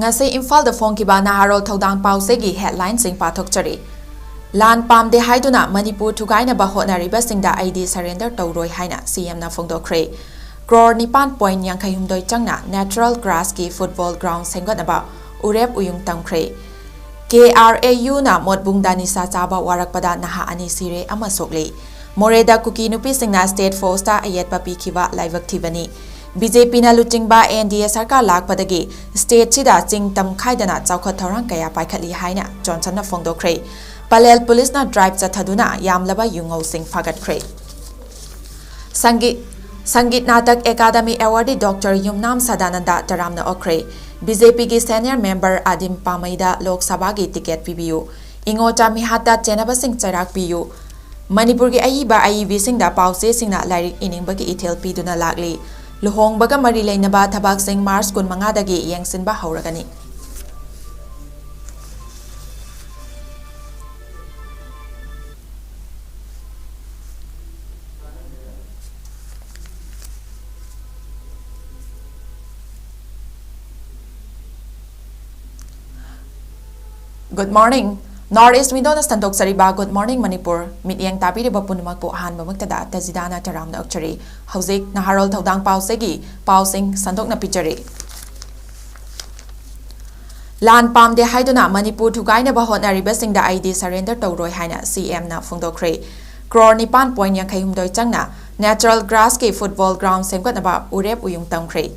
ngasi Imphal da phongkiba naharol thodang pausegi headline sing pathokchari lan pamde haiduna Manipur thugaina ba honariba singda ID surrender tawroi haina CM na phongdokhre crore 9.82 changna natural grass ki football ground sengotnaba urep uyung tamkhre 𝐂𝐀𝐍𝐴U na modbung danisa chaba warakpada naha ani sire ama sokle moreda kuki nupi singna state force ta ayetpa pikhiba 𝐊𝐔𝐑𝐄𝐑 BJP na luchingba NDA sarkar lakpadagi state sida chingtam khaidana chawkhat thorang kaya paikhatli haina Johnson na phongdokhre Palel police na drive chathaduna yamlaba yungau sing phagatkhre Sangeet Natak Academy Awardee Dr. Yumnam Sadananda Taramna Okre BJP ki senior member Adim Pamaida Lok Sabha ki ticket pibiyu Ingota Mihata Chenaba Singh Chairak piyu Manipur ki 𝐒𝐵𝐈𝐵 singda pause singna lairik iningba ki ithel piduna lakli Luhong baga mari leinaba thabak sing March 15 dagi yengsinba hauragani Good morning. Northeast window na standok sariba. Good morning Manipur. Mityang tapi riba punumak po han mamagtada TAJIDA na taram na okchari. Hauzik na harol tawdang pausegi pausing standok na pichari. Lan pamde haiduna Manipur thugay na bahot na riba singda ID surrender tawroi haina CM na phongdokhre. Crore 9.82 changna natural grass ki football ground sengkot na ba urep uyung tamkhre.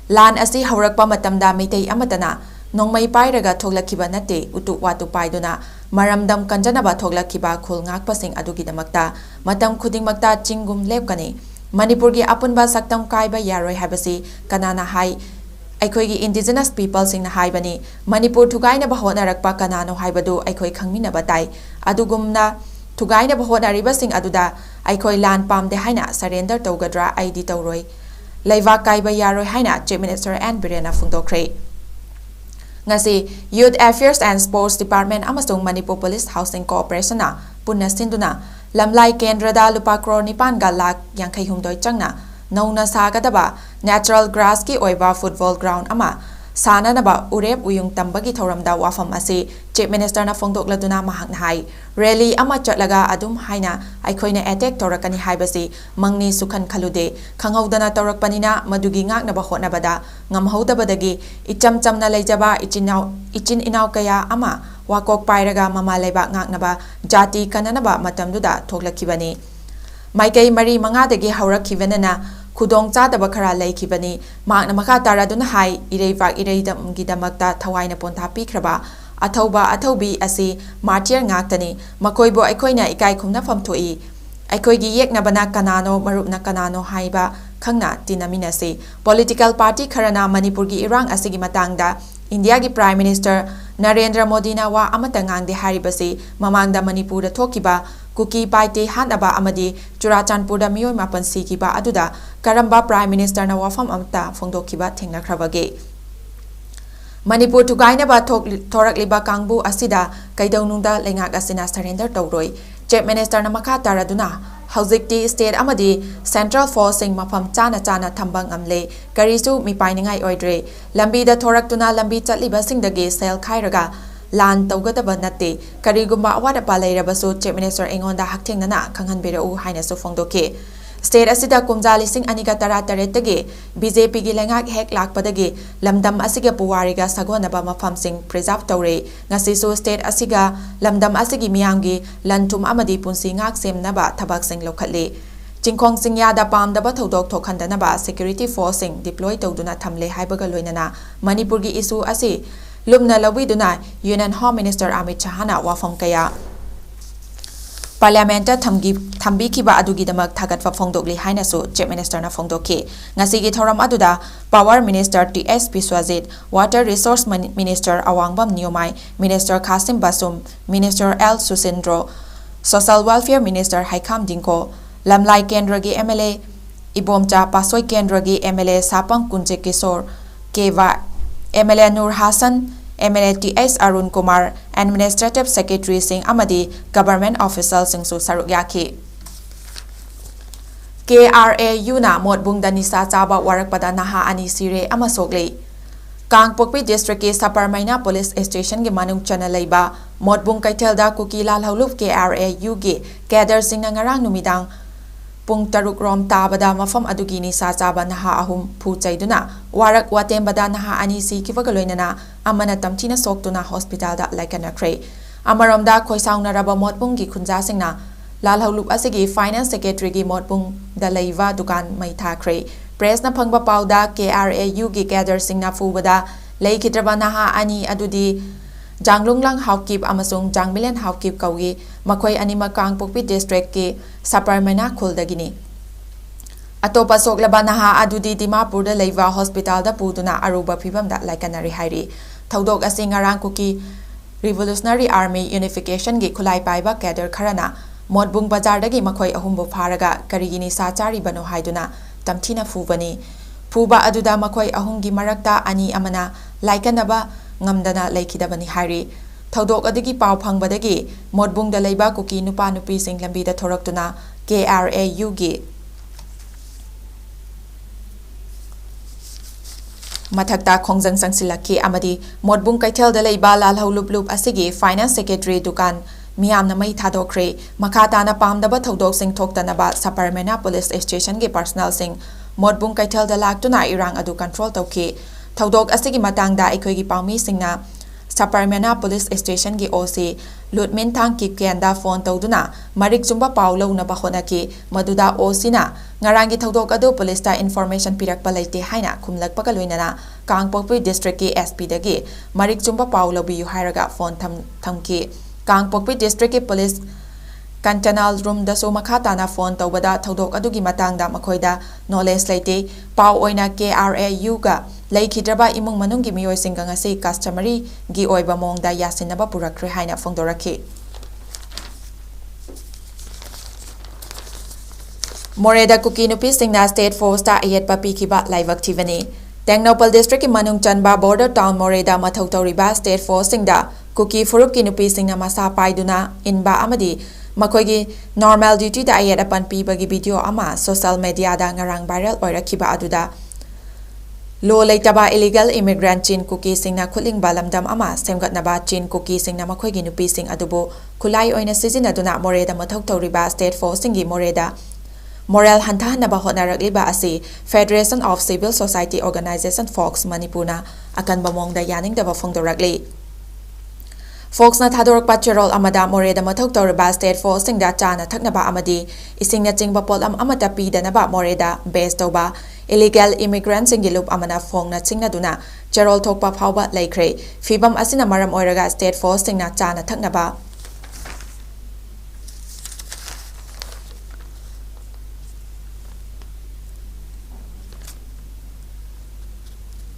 Lan asi haurakpa matamda mitay amatana Nongmay pairaga thoglakhiba nate utu watu paiduna maramdam kanjanaba thoglakhiba khul ngakpasing adugidamakta matam khudingmakta chingum lepkani Manipur gi apunba saktam kaiba yaroi habasi kanana hai aikhoi gi indigenous people sing na haibani Manipur thugaina ba honarakpa kanano haibadu aikhoi khangmina batai adugumna thugaina ba honariba sing aduda aikhoi lan pamde haina surrender tawgadra ID tawroi leiwa kaiba yaroi haina Chief Minister N Birena phungdokhre Ngasi Youth Affairs and Sports Department amasung Manipur Police Housing Corporation na punna sinduna lamlai kendrada lupa crore 9 ga lakh 82 changna nauna sagadaba natural grass ki oiba football ground ama sana naba urep uyung tambagi thoramda wafam asi Chief Minister na phongdokladuna mahakna hai rally ama chatlaga adum haina aikhoina attack torakani haibasi mangni sukhan khalude khanghaudana torakpanina madugi ngakna ba hotnabada ngamhaudabadagi ichamchamna leijaba ichin inaw kaya ama wakok pairaga mama leiba ngaknaba jati kananaba matamduda thoklakibani maikai mari mangadagi haurakhibenana Kudong chadaba khara leikibani makna makha taraduna hai ireivak ireidam gidamakta thawaina ponta pikhraba athaubi asi martyr ngaktani makoibo aikhoina ikai khumna famthoi aikhoigi yeknabana kanano marupna kanano haiba khangna tinaminasi political party kharana Manipur gi irang asigi matangda India gi Prime Minister Narendra Modi na wa amata ngangde haribasi mamangda Manipur da thokiba Kuki paite hanaba amadi Churachandpurda miyoi mapan sikiba aduda karamba Prime Minister na wafam amta phongdokiba thengnakrabage Manipur thugaina ba thorakliba kangbu asida kaidaunungda lengak asina surrender tawroi Chief Minister na makha taraduna haujikti state amadi central forcing mafam chana thambang amle karisu mipainingai oidre lambi da thoraktuna lambi chatliba singdagi sel khairaga Lan tawgadaba nate karigumba awada palairabasu Chief Minister Engonda haktengnana khanghanbirau haina su phongdoke State asida kumjali sing aniga taratagi BJP gi lengak hek lakpadagi lamdam asiga puwariga sagonaba mafam sing preserve tawre ngasi su state asiga lamdam asigi miyamgi lantum amadi punsi ngak semnaba thabak sing lokhatle Chingkhong singyada pamdaba thodok thokhandanaba security force sing deploy tawduna thamle haibaga loinana Manipur gi issue asi Lumna lawiduna Union Home Minister Amit Shahana wafam kaya Parliamenta thambi kiba adugi damak thagatwa phongdokli haina su Chief Minister na phongdoke ngasi gi thoram aduda Power Minister TS Biswajit Water Resource Minister Awangbam Niomai Minister Kasim Basum Minister L Susindro Social Welfare Minister Haikam Dingko Lamlai Kendra gi MLA Ibomcha Pasoi Kendra gi MLA Sapang Kunje Kishore Keva MLA Nur Hassan, MLA TS Arun Kumar, Administrative Secretary Singh Amadi, Government Officials Singh Su Saruk Yaki. 𝐾𝐅𝐴U na modbung danisa chaba warakpada naha ani sire amasokle Kangpokpi ꯗꯤꯁꯇ꯭ꯔꯤꯛꯀꯤ ꯁꯄꯔꯃꯩꯅ police ꯁ꯭ꯇꯦꯁꯟꯒꯤ ꯃꯅꯨꯡ ꯆꯟꯅ ꯂꯩꯕ ꯃꯣꯠꯕꯨꯡ ꯀꯩꯊꯦꯜꯗ cookie ꯂꯥꯜꯍꯧꯂꯨꯞ ꯀꯦ.ꯑꯥꯔ.ꯑꯦ.ꯌꯨꯒꯤ ꯀꯦꯗꯔꯁꯤꯡꯅ ꯉꯔꯥꯡ ꯅꯨꯃꯤꯗꯥꯡ ꯄꯨꯡ 6 ꯔꯣꯝ ꯇꯥꯕꯗ ꯃꯐꯝ ꯑꯗꯨꯒꯤ ꯅꯤꯁꯥ ꯆꯥꯕ ꯅꯍꯥ ꯑꯍꯨꯝ ꯐꯨ ꯆꯩꯗꯨꯅ ꯋꯥꯔꯛ ꯋꯥꯇꯦꯝꯕꯗ ꯅꯍꯥ ꯑꯅꯤ ꯁꯤꯈꯤꯕꯒ ꯂꯣꯏꯅꯅ ꯑꯃꯅ ꯇꯝꯊꯤꯅ ꯁꯣꯛꯇꯨꯅ ꯍꯣꯁꯄꯤꯇꯥꯜꯗ ꯂꯩꯀꯠꯅꯈ꯭ꯔꯦ꯫ ꯑꯃꯔꯣꯝꯗ ꯈꯣꯏꯁꯥꯎꯅꯔꯕ ꯃꯣꯠꯕꯨꯡꯒꯤ ꯈꯨꯟꯖꯥꯁꯤꯡꯅ ꯂꯥꯜꯍꯧꯂꯨꯞ ꯑꯁꯤꯒꯤ ꯐꯥꯏꯅꯥꯟꯁ ꯁꯦꯀ꯭ꯔꯦꯇꯔꯤꯒꯤ ꯃꯣꯠꯕꯨꯡꯗ ꯂꯩꯕ ꯗꯨꯀꯥꯟ ꯃꯩ ꯊꯥꯈ꯭ꯔꯦ꯫ ꯄ꯭ꯔꯦꯁꯅ ꯐꯪꯕ ꯄꯥꯎꯗ ꯀꯦ.ꯑꯥꯔ.ꯑꯦ.ꯌꯨꯒꯤ ꯀꯦꯗꯔꯁꯤꯡꯅ ꯐꯨꯕꯗ ꯂꯩꯈꯤꯗ꯭ꯔꯕ ꯅꯍꯥ ꯑꯅꯤ ꯑꯗꯨꯗꯤ ꯖꯥꯡꯂꯨꯡꯂꯥꯡ ꯍꯥꯎꯀꯤꯞ ꯑꯃꯁꯨꯡ ꯖꯥꯡꯃꯤꯂꯦꯟ ꯍꯥꯎꯀꯤꯞ ꯀꯧꯏ, ꯃꯈꯣꯏ ꯑꯅꯤꯃꯛ ꯀꯥꯡꯄꯣꯛꯄꯤ ꯗꯤꯁꯇ꯭ꯔꯤꯛꯀꯤ ꯁꯄꯔꯃꯩꯅ ꯈꯨꯜꯗꯒꯤꯅꯤ꯫ ꯑꯇꯣꯞꯄ ꯁꯣꯛꯂꯕ ꯅꯍꯥ ꯑꯗꯨꯗꯤ ꯗꯤꯃꯥꯄꯨꯔꯗ ꯂꯩꯕ ꯍꯣꯁꯄꯤꯇꯥꯜꯗ ꯄꯨꯗꯨꯅ ꯑꯔꯨꯕ ꯐꯤꯚꯝꯗ ꯂꯩꯀꯠꯅꯔꯤ ꯍꯥꯏꯔꯤ꯫ ꯊꯧꯗꯣꯛ ꯑꯁꯤ ꯉꯔꯥꯡ ꯀꯨꯀꯤ ꯔꯤꯚꯣꯂꯨꯁꯅꯔꯤ ꯑꯥꯔꯃꯤ ꯌꯨꯅꯤꯐꯤꯀꯦꯁꯟꯒꯤ ꯈꯨꯠꯂꯥꯏ ꯄꯥꯏꯕ ꯀꯦꯗꯔ ꯈꯔꯅ ꯃꯣꯠꯕꯨꯡ ꯕꯖꯥꯔꯗꯒꯤ ꯃꯈꯣꯏ ꯑꯍꯨꯝꯕꯨ ꯐꯥꯔꯒ ꯀꯔꯤꯒꯤ ꯅꯤꯁꯥ ꯆꯥꯔꯤꯕꯅꯣ ꯍꯥꯏꯗꯨꯅ ꯇꯝꯊꯤꯅ ꯐꯨꯕꯅꯤ꯫ ꯐꯨꯕ ꯑꯗꯨꯗ ꯃꯈꯣꯏ ꯑꯍꯨꯝꯒꯤ ꯃꯔꯛꯇ ꯑꯅꯤ ꯑꯃꯅ ꯂꯥꯏꯀꯠꯅꯕ ꯉꯝꯗꯅ ꯂꯩꯈꯤꯗꯕꯅꯤ ꯍꯥꯏꯔꯤ꯫ ꯊꯧꯗꯣꯛ ꯑꯗꯨꯒꯤ ꯄꯥꯎ ꯐꯪꯕꯗꯒꯤ ꯃꯣꯠꯕꯨꯡꯗ ꯂꯩꯕ ꯀꯨꯀꯤ ꯅꯨꯄꯥ ꯅꯨꯄꯤꯁꯤꯡ ꯂꯝꯕꯤꯗ ꯊꯣꯔꯛꯇꯨꯅ ꯀꯦ.ꯑꯥꯔ.ꯑꯦ.ꯌꯨꯒꯤ ꯃꯊꯛꯇ ꯈꯣꯡꯖꯪ ꯆꯪꯁꯤꯜꯂꯛꯈꯤ ꯑꯃꯗꯤ ꯃꯣꯠꯕꯨꯡ ꯀꯩꯊꯦꯜꯗ ꯂꯩꯕ ꯂꯥꯜꯍꯧꯂꯨꯞ ꯑꯁꯤꯒꯤ ꯐꯥꯏꯅꯥꯟꯁ ꯁꯦꯀ꯭ꯔꯦꯇꯔꯤ ꯗꯨꯀꯥꯟ ꯃꯤꯌꯥꯝꯅ ꯃꯩ ꯊꯥꯗꯣꯛꯈ꯭ꯔꯦ꯫ ꯃꯈꯥ ꯇꯥꯅ ꯄꯥꯝꯗꯕ ꯊꯧꯗꯣꯛꯁꯤꯡ ꯊꯣꯛꯇꯅꯕ ꯁꯄꯔꯃꯩꯅ ꯄꯨꯂꯤꯁ ꯁ꯭ꯇꯦꯁꯟꯒꯤ ꯄꯔꯁꯣꯅꯦꯜꯁꯤꯡ ꯃꯣꯠꯕꯨꯡ ꯀꯩꯊꯦꯜꯗ ꯂꯥꯛꯇꯨꯅ ꯏꯔꯥꯡ ꯑꯗꯨ ꯀꯟꯇ꯭ꯔꯣꯜ ꯇꯧꯈꯤ꯫ ꯊꯧꯗꯣꯛ ꯑꯁꯤꯒꯤ ꯃꯇꯥꯡꯗ ꯑꯩꯈꯣꯏꯒꯤ ꯄꯥꯎꯃꯤꯁꯤꯡꯅ ꯁꯄꯔꯃꯩꯅ ꯄꯨꯂꯤꯁ ꯁ꯭ꯇꯦꯁꯟꯒꯤ ꯑꯣ.ꯁꯤ ꯂꯨꯠꯃꯤꯟꯊꯥꯡ ꯀꯤꯞꯀꯦꯟꯗ ꯐꯣꯟ ꯇꯧꯗꯨꯅ ꯃꯔꯤꯛ ꯆꯨꯝꯕ ꯄꯥꯎ ꯂꯧꯅꯕ ꯍꯣꯠꯅꯈꯤ, ꯃꯗꯨꯗ ꯑꯣ.ꯁꯤꯅ ꯉꯔꯥꯡꯒꯤ ꯊꯧꯗꯣꯛ ꯑꯗꯨ ꯄꯨꯂꯤꯁꯇ ꯏꯟꯐꯣꯔꯃꯦꯁꯟ ꯄꯤꯔꯛꯄ ꯂꯩꯇꯦ ꯍꯥꯏꯅ ꯈꯨꯝꯂꯛꯄꯒ ꯂꯣꯏꯅꯅ ꯀꯥꯡꯄꯣꯛꯄꯤ ꯗꯤꯁꯇ꯭ꯔꯤꯛꯀꯤ ꯑꯦꯁ.ꯄꯤꯗꯒꯤ ꯃꯔꯤꯛ ꯆꯨꯝꯕ ꯄꯥꯎ ꯂꯧꯕꯤꯌꯨ ꯍꯥꯏꯔꯒ ꯐꯣꯟ ꯊꯝꯈꯤ꯫ ꯀꯥꯡꯄꯣꯛꯄꯤ ꯗꯤꯁꯇ꯭ꯔꯤꯛꯀꯤ ꯄꯨꯂꯤꯁ ꯀꯟꯇ꯭ꯔꯣꯜ ꯔꯨꯝꯗꯁꯨ ꯃꯈꯥ ꯇꯥꯅ ꯐꯣꯟ ꯇꯧꯕꯗ ꯊꯧꯗꯣꯛ ꯑꯗꯨꯒꯤ ꯃꯇꯥꯡꯗ ꯃꯈꯣꯏꯗ ꯅꯣꯂꯦꯖ ꯂꯩꯇꯦ, ꯄꯥꯎ ꯑꯣꯏꯅ ꯀꯦ.ꯑꯥꯔ.ꯑꯦ.ꯌꯨꯒ ꯂꯩꯈꯤꯗ꯭ꯔꯕ ꯏꯃꯨꯡ ꯃꯅꯨꯡꯒꯤ ꯃꯤꯑꯣꯏꯁꯤꯡꯒ ꯉꯁꯤ ꯀꯁꯇꯃꯔꯤꯒꯤ ꯑꯣꯏꯕ ꯃꯑꯣꯡꯗ ꯌꯥꯁꯤꯟꯅꯕ ꯄꯨꯔꯛꯈ꯭ꯔꯦ ꯍꯥꯏꯅ ꯐꯣꯡꯗꯣꯔꯛꯈꯤ꯫ ꯃꯣꯔꯦꯗ ꯀꯨꯀꯤ ꯅꯨꯄꯤꯁꯤꯡꯅ ꯁ꯭ꯇꯦꯠ ꯐꯣꯔꯁꯇ ꯑꯌꯦꯠꯄ ꯄꯤꯈꯤꯕ ꯂꯥꯏꯕꯛ ꯊꯤꯕꯅꯤ꯫ ꯇꯦꯡꯅꯧꯄꯜ ꯗꯤꯁꯇ꯭ꯔꯤꯛꯀꯤ ꯃꯅꯨꯡ ꯆꯟꯕ ꯕꯣꯔꯗꯔ ꯇꯥꯎꯟ ꯃꯣꯔꯦꯗ ꯃꯊꯧ ꯇꯧꯔꯤꯕ ꯁ꯭ꯇꯦꯠ ꯐꯣꯔꯁꯁꯤꯡꯗ ꯀꯨꯀꯤ ꯐꯨꯔꯨꯞꯀꯤ ꯅꯨꯄꯤꯁꯤꯡꯅ ꯃꯁꯥ ꯄꯥꯏꯗꯨꯅ ꯏꯟꯕ ꯑꯃꯗꯤ ꯃꯈꯣꯏꯒꯤ ꯅꯣꯔꯃꯦꯜ ꯗ꯭ꯌꯨꯇꯤꯗ ꯑꯌꯦꯠ ꯑꯄꯟ ꯄꯤꯕꯒꯤ ꯚꯤꯗꯤꯑꯣ ꯑꯃ ꯁꯣꯁꯤꯌꯦꯜ ꯃꯤꯗꯤꯌꯥꯗ ꯉꯔꯥꯡ ꯚꯥꯏꯔꯦꯜ ꯑꯣꯏꯔꯛꯈꯤꯕ ꯑꯗꯨꯗ ꯂꯣ ꯂꯩꯇꯕ ꯏꯂꯤꯒꯦꯜ ꯏꯃꯤꯒ꯭ꯔꯦꯟꯠ ꯆꯤꯟ ꯀꯨꯀꯤꯁꯤꯡꯅ ꯈꯨꯠꯂꯤꯡꯕ ꯂꯝꯗꯝ ꯑꯃ ꯁꯦꯝꯒꯠꯅꯕ ꯆꯤꯟ ꯀꯨꯀꯤꯁꯤꯡꯅ ꯃꯈꯣꯏꯒꯤ ꯅꯨꯄꯤꯁꯤꯡ ꯑꯗꯨꯕꯨ ꯈꯨꯠꯂꯥꯏ ꯑꯣꯏꯅ ꯁꯤꯖꯤꯟꯅꯗꯨꯅ ꯃꯣꯔꯦꯗ ꯃꯊꯧ ꯇꯧꯔꯤꯕ ꯁ꯭ꯇꯦꯠ ꯐꯣꯔꯁꯁꯤꯡꯒꯤ ꯃꯣꯔꯦꯗ ꯃꯣꯔꯦꯜ ꯍꯟꯊꯍꯟꯅꯕ ꯍꯣꯠꯅꯔꯛꯂꯤꯕ ꯑꯁꯤ federation of civil society organisation ꯐꯣꯛꯁ ꯃꯅꯤꯄꯨꯔꯅ ꯑꯀꯟꯕ ꯃꯑꯣꯡꯗ ꯌꯥꯅꯤꯡꯗꯕ ꯐꯣꯡꯗꯣꯔꯛꯂꯤ꯫ ꯐꯣꯛꯁꯅ ꯊꯥꯗꯣꯔꯛꯄ ꯆꯦꯔꯣꯜ ꯑꯃꯗ ꯃꯣꯔꯦꯗ ꯃꯊꯧ ꯇꯧꯔꯤꯕ ꯁ꯭ꯇꯦꯠ ꯐꯣꯔꯁꯁꯤꯡꯗ ꯆꯥꯅ ꯊꯛꯅꯕ ꯑꯃꯗꯤ ꯏꯁꯤꯡꯅꯆꯤꯡꯕ ꯄꯣꯠꯂꯝ ꯑꯃꯠꯇ ꯄꯤꯗꯅꯕ ꯃꯣꯔꯦꯗ ꯕꯦꯖ ꯇꯧꯕ ꯏꯂꯤꯒꯦꯜ ꯏꯃꯤꯒ꯭ꯔꯦꯟꯠꯁꯤꯡꯒꯤ ꯂꯨꯞ ꯑꯃꯅ ꯐꯣꯡꯅ ꯆꯤꯡꯅꯗꯨꯅ ꯆꯦꯔꯣꯜ ꯊꯣꯛꯄ ꯐꯥꯎꯕ ꯂꯩꯈ꯭ꯔꯦ꯫ ꯐꯤꯚꯝ ꯑꯁꯤꯅ ꯃꯔꯝ ꯑꯣꯏꯔꯒ ꯁ꯭ꯇꯦꯠ ꯐꯣꯔꯁꯁꯤꯡꯅ ꯆꯥꯅ ꯊꯛꯅꯕ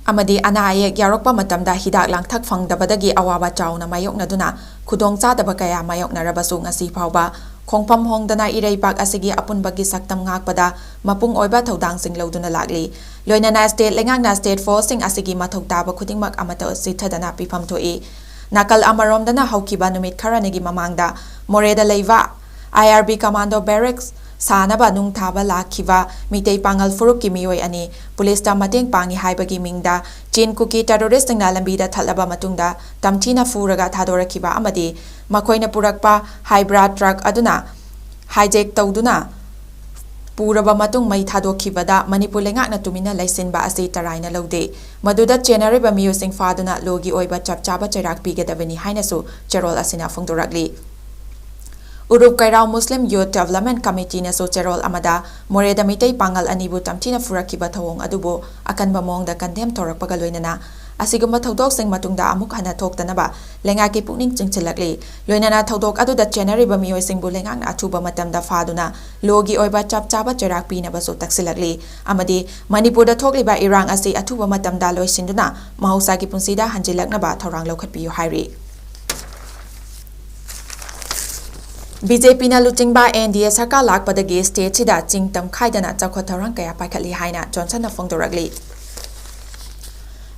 ꯑꯃꯗꯤ ꯑꯅꯥ ꯑꯌꯦꯛ ꯌꯥꯎꯔꯛꯄ ꯃꯇꯝꯗ ꯍꯤꯗꯥꯛ ꯂꯥꯡꯊꯛ ꯐꯪꯗꯕꯗꯒꯤ ꯑꯋꯥꯕ ꯆꯥꯎꯅ ꯃꯥꯌꯣꯛꯅꯗꯨꯅ ꯈꯨꯗꯣꯡꯆꯥꯗꯕ ꯀꯌꯥ ꯃꯥꯌꯣꯛꯅꯔꯕꯁꯨ ꯉꯁꯤ ꯐꯥꯎꯕ ꯈꯣꯡꯐꯝ ꯍꯣꯡꯗꯅ ꯏꯔꯩꯕꯥꯛ ꯑꯁꯤꯒꯤ ꯑꯄꯨꯟꯕꯒꯤ ꯁꯛꯇꯝ ꯉꯥꯛꯄꯗ ꯃꯄꯨꯡ ꯑꯣꯏꯕ ꯊꯧꯗꯥꯡꯁꯤꯡ ꯂꯧꯗꯨꯅ ꯂꯥꯛꯂꯤ꯫ ꯂꯣꯏꯅꯅ ꯁ꯭ꯇꯦꯠ ꯂꯩꯉꯥꯛꯅ ꯁ꯭ꯇꯦꯠ ꯐꯣꯔꯁꯁꯤꯡ ꯑꯁꯤꯒꯤ ꯃꯊꯧ ꯇꯥꯕ ꯈꯨꯗꯤꯡꯃꯛ ꯑꯃꯠꯇ ꯆꯤꯠꯊꯗꯅ ꯄꯤꯐꯝ ꯊꯣꯛꯏ꯫ ꯅꯥꯀꯜ ꯑꯃꯔꯣꯝꯗꯅ ꯍꯧꯈꯤꯕ ꯅꯨꯃꯤꯠ ꯈꯔꯅꯤꯒꯤ ꯃꯃꯥꯡꯗ ꯃꯣꯔꯦꯗ ꯂꯩꯕ ꯑꯥꯏ.ꯑꯥꯔ.ꯕꯤ ꯀꯃꯥꯟꯗꯣ ꯕꯦꯔꯦꯛꯁ ꯁꯥꯅꯕ ꯅꯨꯡ ꯊꯥꯕ ꯂꯥꯛꯈꯤꯕ ꯃꯤꯇꯩ ꯄꯥꯉꯜ ꯐꯨꯔꯨꯞꯀꯤ ꯃꯤꯑꯣꯏ ꯑꯅꯤ ꯄꯨꯂꯤꯁꯇ ꯃꯇꯦꯡ ꯄꯥꯡꯏ ꯍꯥꯏꯕꯒꯤ ꯃꯤꯡꯗ ꯆꯤꯟ ꯀꯨꯀꯤ ꯇꯦꯔꯣꯔꯤꯁꯁꯤꯡꯅ ꯂꯝꯕꯤꯗ ꯊꯠꯂꯕ ꯃꯇꯨꯡꯗ ꯇꯝꯊꯤꯅ ꯐꯨꯔꯒ ꯊꯥꯗꯣꯔꯛꯈꯤꯕ ꯑꯃꯗꯤ ꯃꯈꯣꯏꯅ ꯄꯨꯔꯛꯄ ꯍꯥꯏꯕ꯭ꯔꯥ ꯇ꯭ꯔꯛ ꯑꯗꯨꯅ ꯍꯥꯏꯖꯦꯛ ꯇꯧꯗꯨꯅ ꯄꯨꯔꯕ ꯃꯇꯨꯡ ꯃꯩ ꯊꯥꯗꯣꯛꯈꯤꯕꯗ ꯃꯅꯤꯄꯨꯔ ꯂꯩꯉꯥꯛꯅ ꯇꯨꯃꯤꯟꯅ ꯂꯩꯁꯤꯟꯕ ꯑꯁꯤ ꯇꯔꯥꯏꯅ ꯂꯧꯗꯦ꯫ ꯃꯗꯨꯗ ꯆꯦꯟꯅꯔꯤꯕ ꯃꯤꯑꯣꯏꯁꯤꯡ ꯐꯥꯗꯨꯅ ꯂꯣꯒꯤ ꯑꯣꯏꯕ ꯆꯞ ꯆꯥꯕ ꯆꯩꯔꯥꯛ ꯄꯤꯒꯗꯕꯅꯤ ꯍꯥꯏꯅꯁꯨ ꯆꯦꯔꯣꯜ ꯑꯁꯤꯅ ꯐꯣꯡꯗꯣꯔꯛꯂꯤ꯫ ꯎꯔꯨꯞ ꯀꯩꯔꯥꯎ ꯃꯨꯁꯂꯤꯝ ꯌꯨꯊ ꯗꯦꯚꯂꯞꯃꯦꯟꯠ ꯀꯃꯤꯇꯤꯅꯁꯨ ꯆꯦꯔꯣꯜ ꯑꯃꯗ ꯃꯣꯔꯦꯗ ꯃꯤꯇꯩ ꯄꯥꯉꯜ ꯑꯅꯤꯕꯨ ꯇꯝꯊꯤꯅ ꯐꯨꯔꯛꯈꯤꯕ ꯊꯧꯑꯣꯡ ꯑꯗꯨꯕꯨ ꯑꯀꯟꯕ ꯃꯑꯣꯡꯗ ꯀꯟꯗꯦꯝ ꯇꯧꯔꯛꯄꯒ ꯂꯣꯏꯅꯅ ꯑꯁꯤꯒꯨꯝꯕ ꯊꯧꯗꯣꯛꯁꯤꯡ ꯃꯇꯨꯡꯗ ꯑꯃꯨꯛ ꯍꯟꯅ ꯊꯣꯛꯇꯅꯕ ꯂꯩꯉꯥꯛꯀꯤ ꯄꯨꯛꯅꯤꯡ ꯆꯤꯡꯁꯤꯜꯂꯛꯂꯤ꯫ ꯂꯣꯏꯅꯅ ꯊꯧꯗꯣꯛ ꯑꯗꯨꯗ ꯆꯦꯟꯅꯔꯤꯕ ꯃꯤꯑꯣꯏꯁꯤꯡꯕꯨ ꯂꯩꯉꯥꯛꯅ ꯑꯊꯨꯕ ꯃꯇꯝꯗ ꯐꯥꯗꯨꯅ ꯂꯣꯒꯤ ꯑꯣꯏꯕ ꯆꯞ ꯆꯥꯕ ꯆꯩꯔꯥꯛ ꯄꯤꯅꯕꯁꯨ ꯇꯛꯁꯤꯜꯂꯛꯂꯤ ꯑꯃꯗꯤ ꯃꯅꯤꯄꯨꯔꯗ ꯊꯣꯛꯂꯤꯕ ꯏꯔꯥꯡ ꯑꯁꯤ ꯑꯊꯨꯕ ꯃꯇꯝꯗ ꯂꯣꯏꯁꯤꯟꯗꯨꯅ ꯃꯍꯧꯁꯥꯒꯤ ꯄꯨꯟꯁꯤꯗ ꯍꯟꯖꯤꯜꯂꯛꯅꯕ ꯊꯧꯔꯥꯡ ꯂꯧꯈꯠꯄꯤꯌꯨ ꯍꯥꯏꯔꯤ꯫ ꯕꯤ.ꯖꯦ.ꯄꯤꯅ ꯂꯨꯆꯤꯡꯕ ꯑꯦꯟ.ꯗꯤ.ꯑꯦ ꯁꯔꯀꯥꯔ ꯂꯥꯛꯄꯗꯒꯤ ꯁ꯭ꯇꯦꯠꯁꯤꯗ ꯆꯤꯡ ꯇꯝ ꯈꯥꯏꯗꯅ ꯆꯥꯎꯈꯠ ꯊꯧꯔꯥꯡ ꯀꯌꯥ ꯄꯥꯏꯈꯠꯂꯤ ꯍꯥꯏꯅ ꯖꯣꯟꯁꯟꯅ ꯐꯣꯡꯗꯣꯔꯛꯂꯤ꯫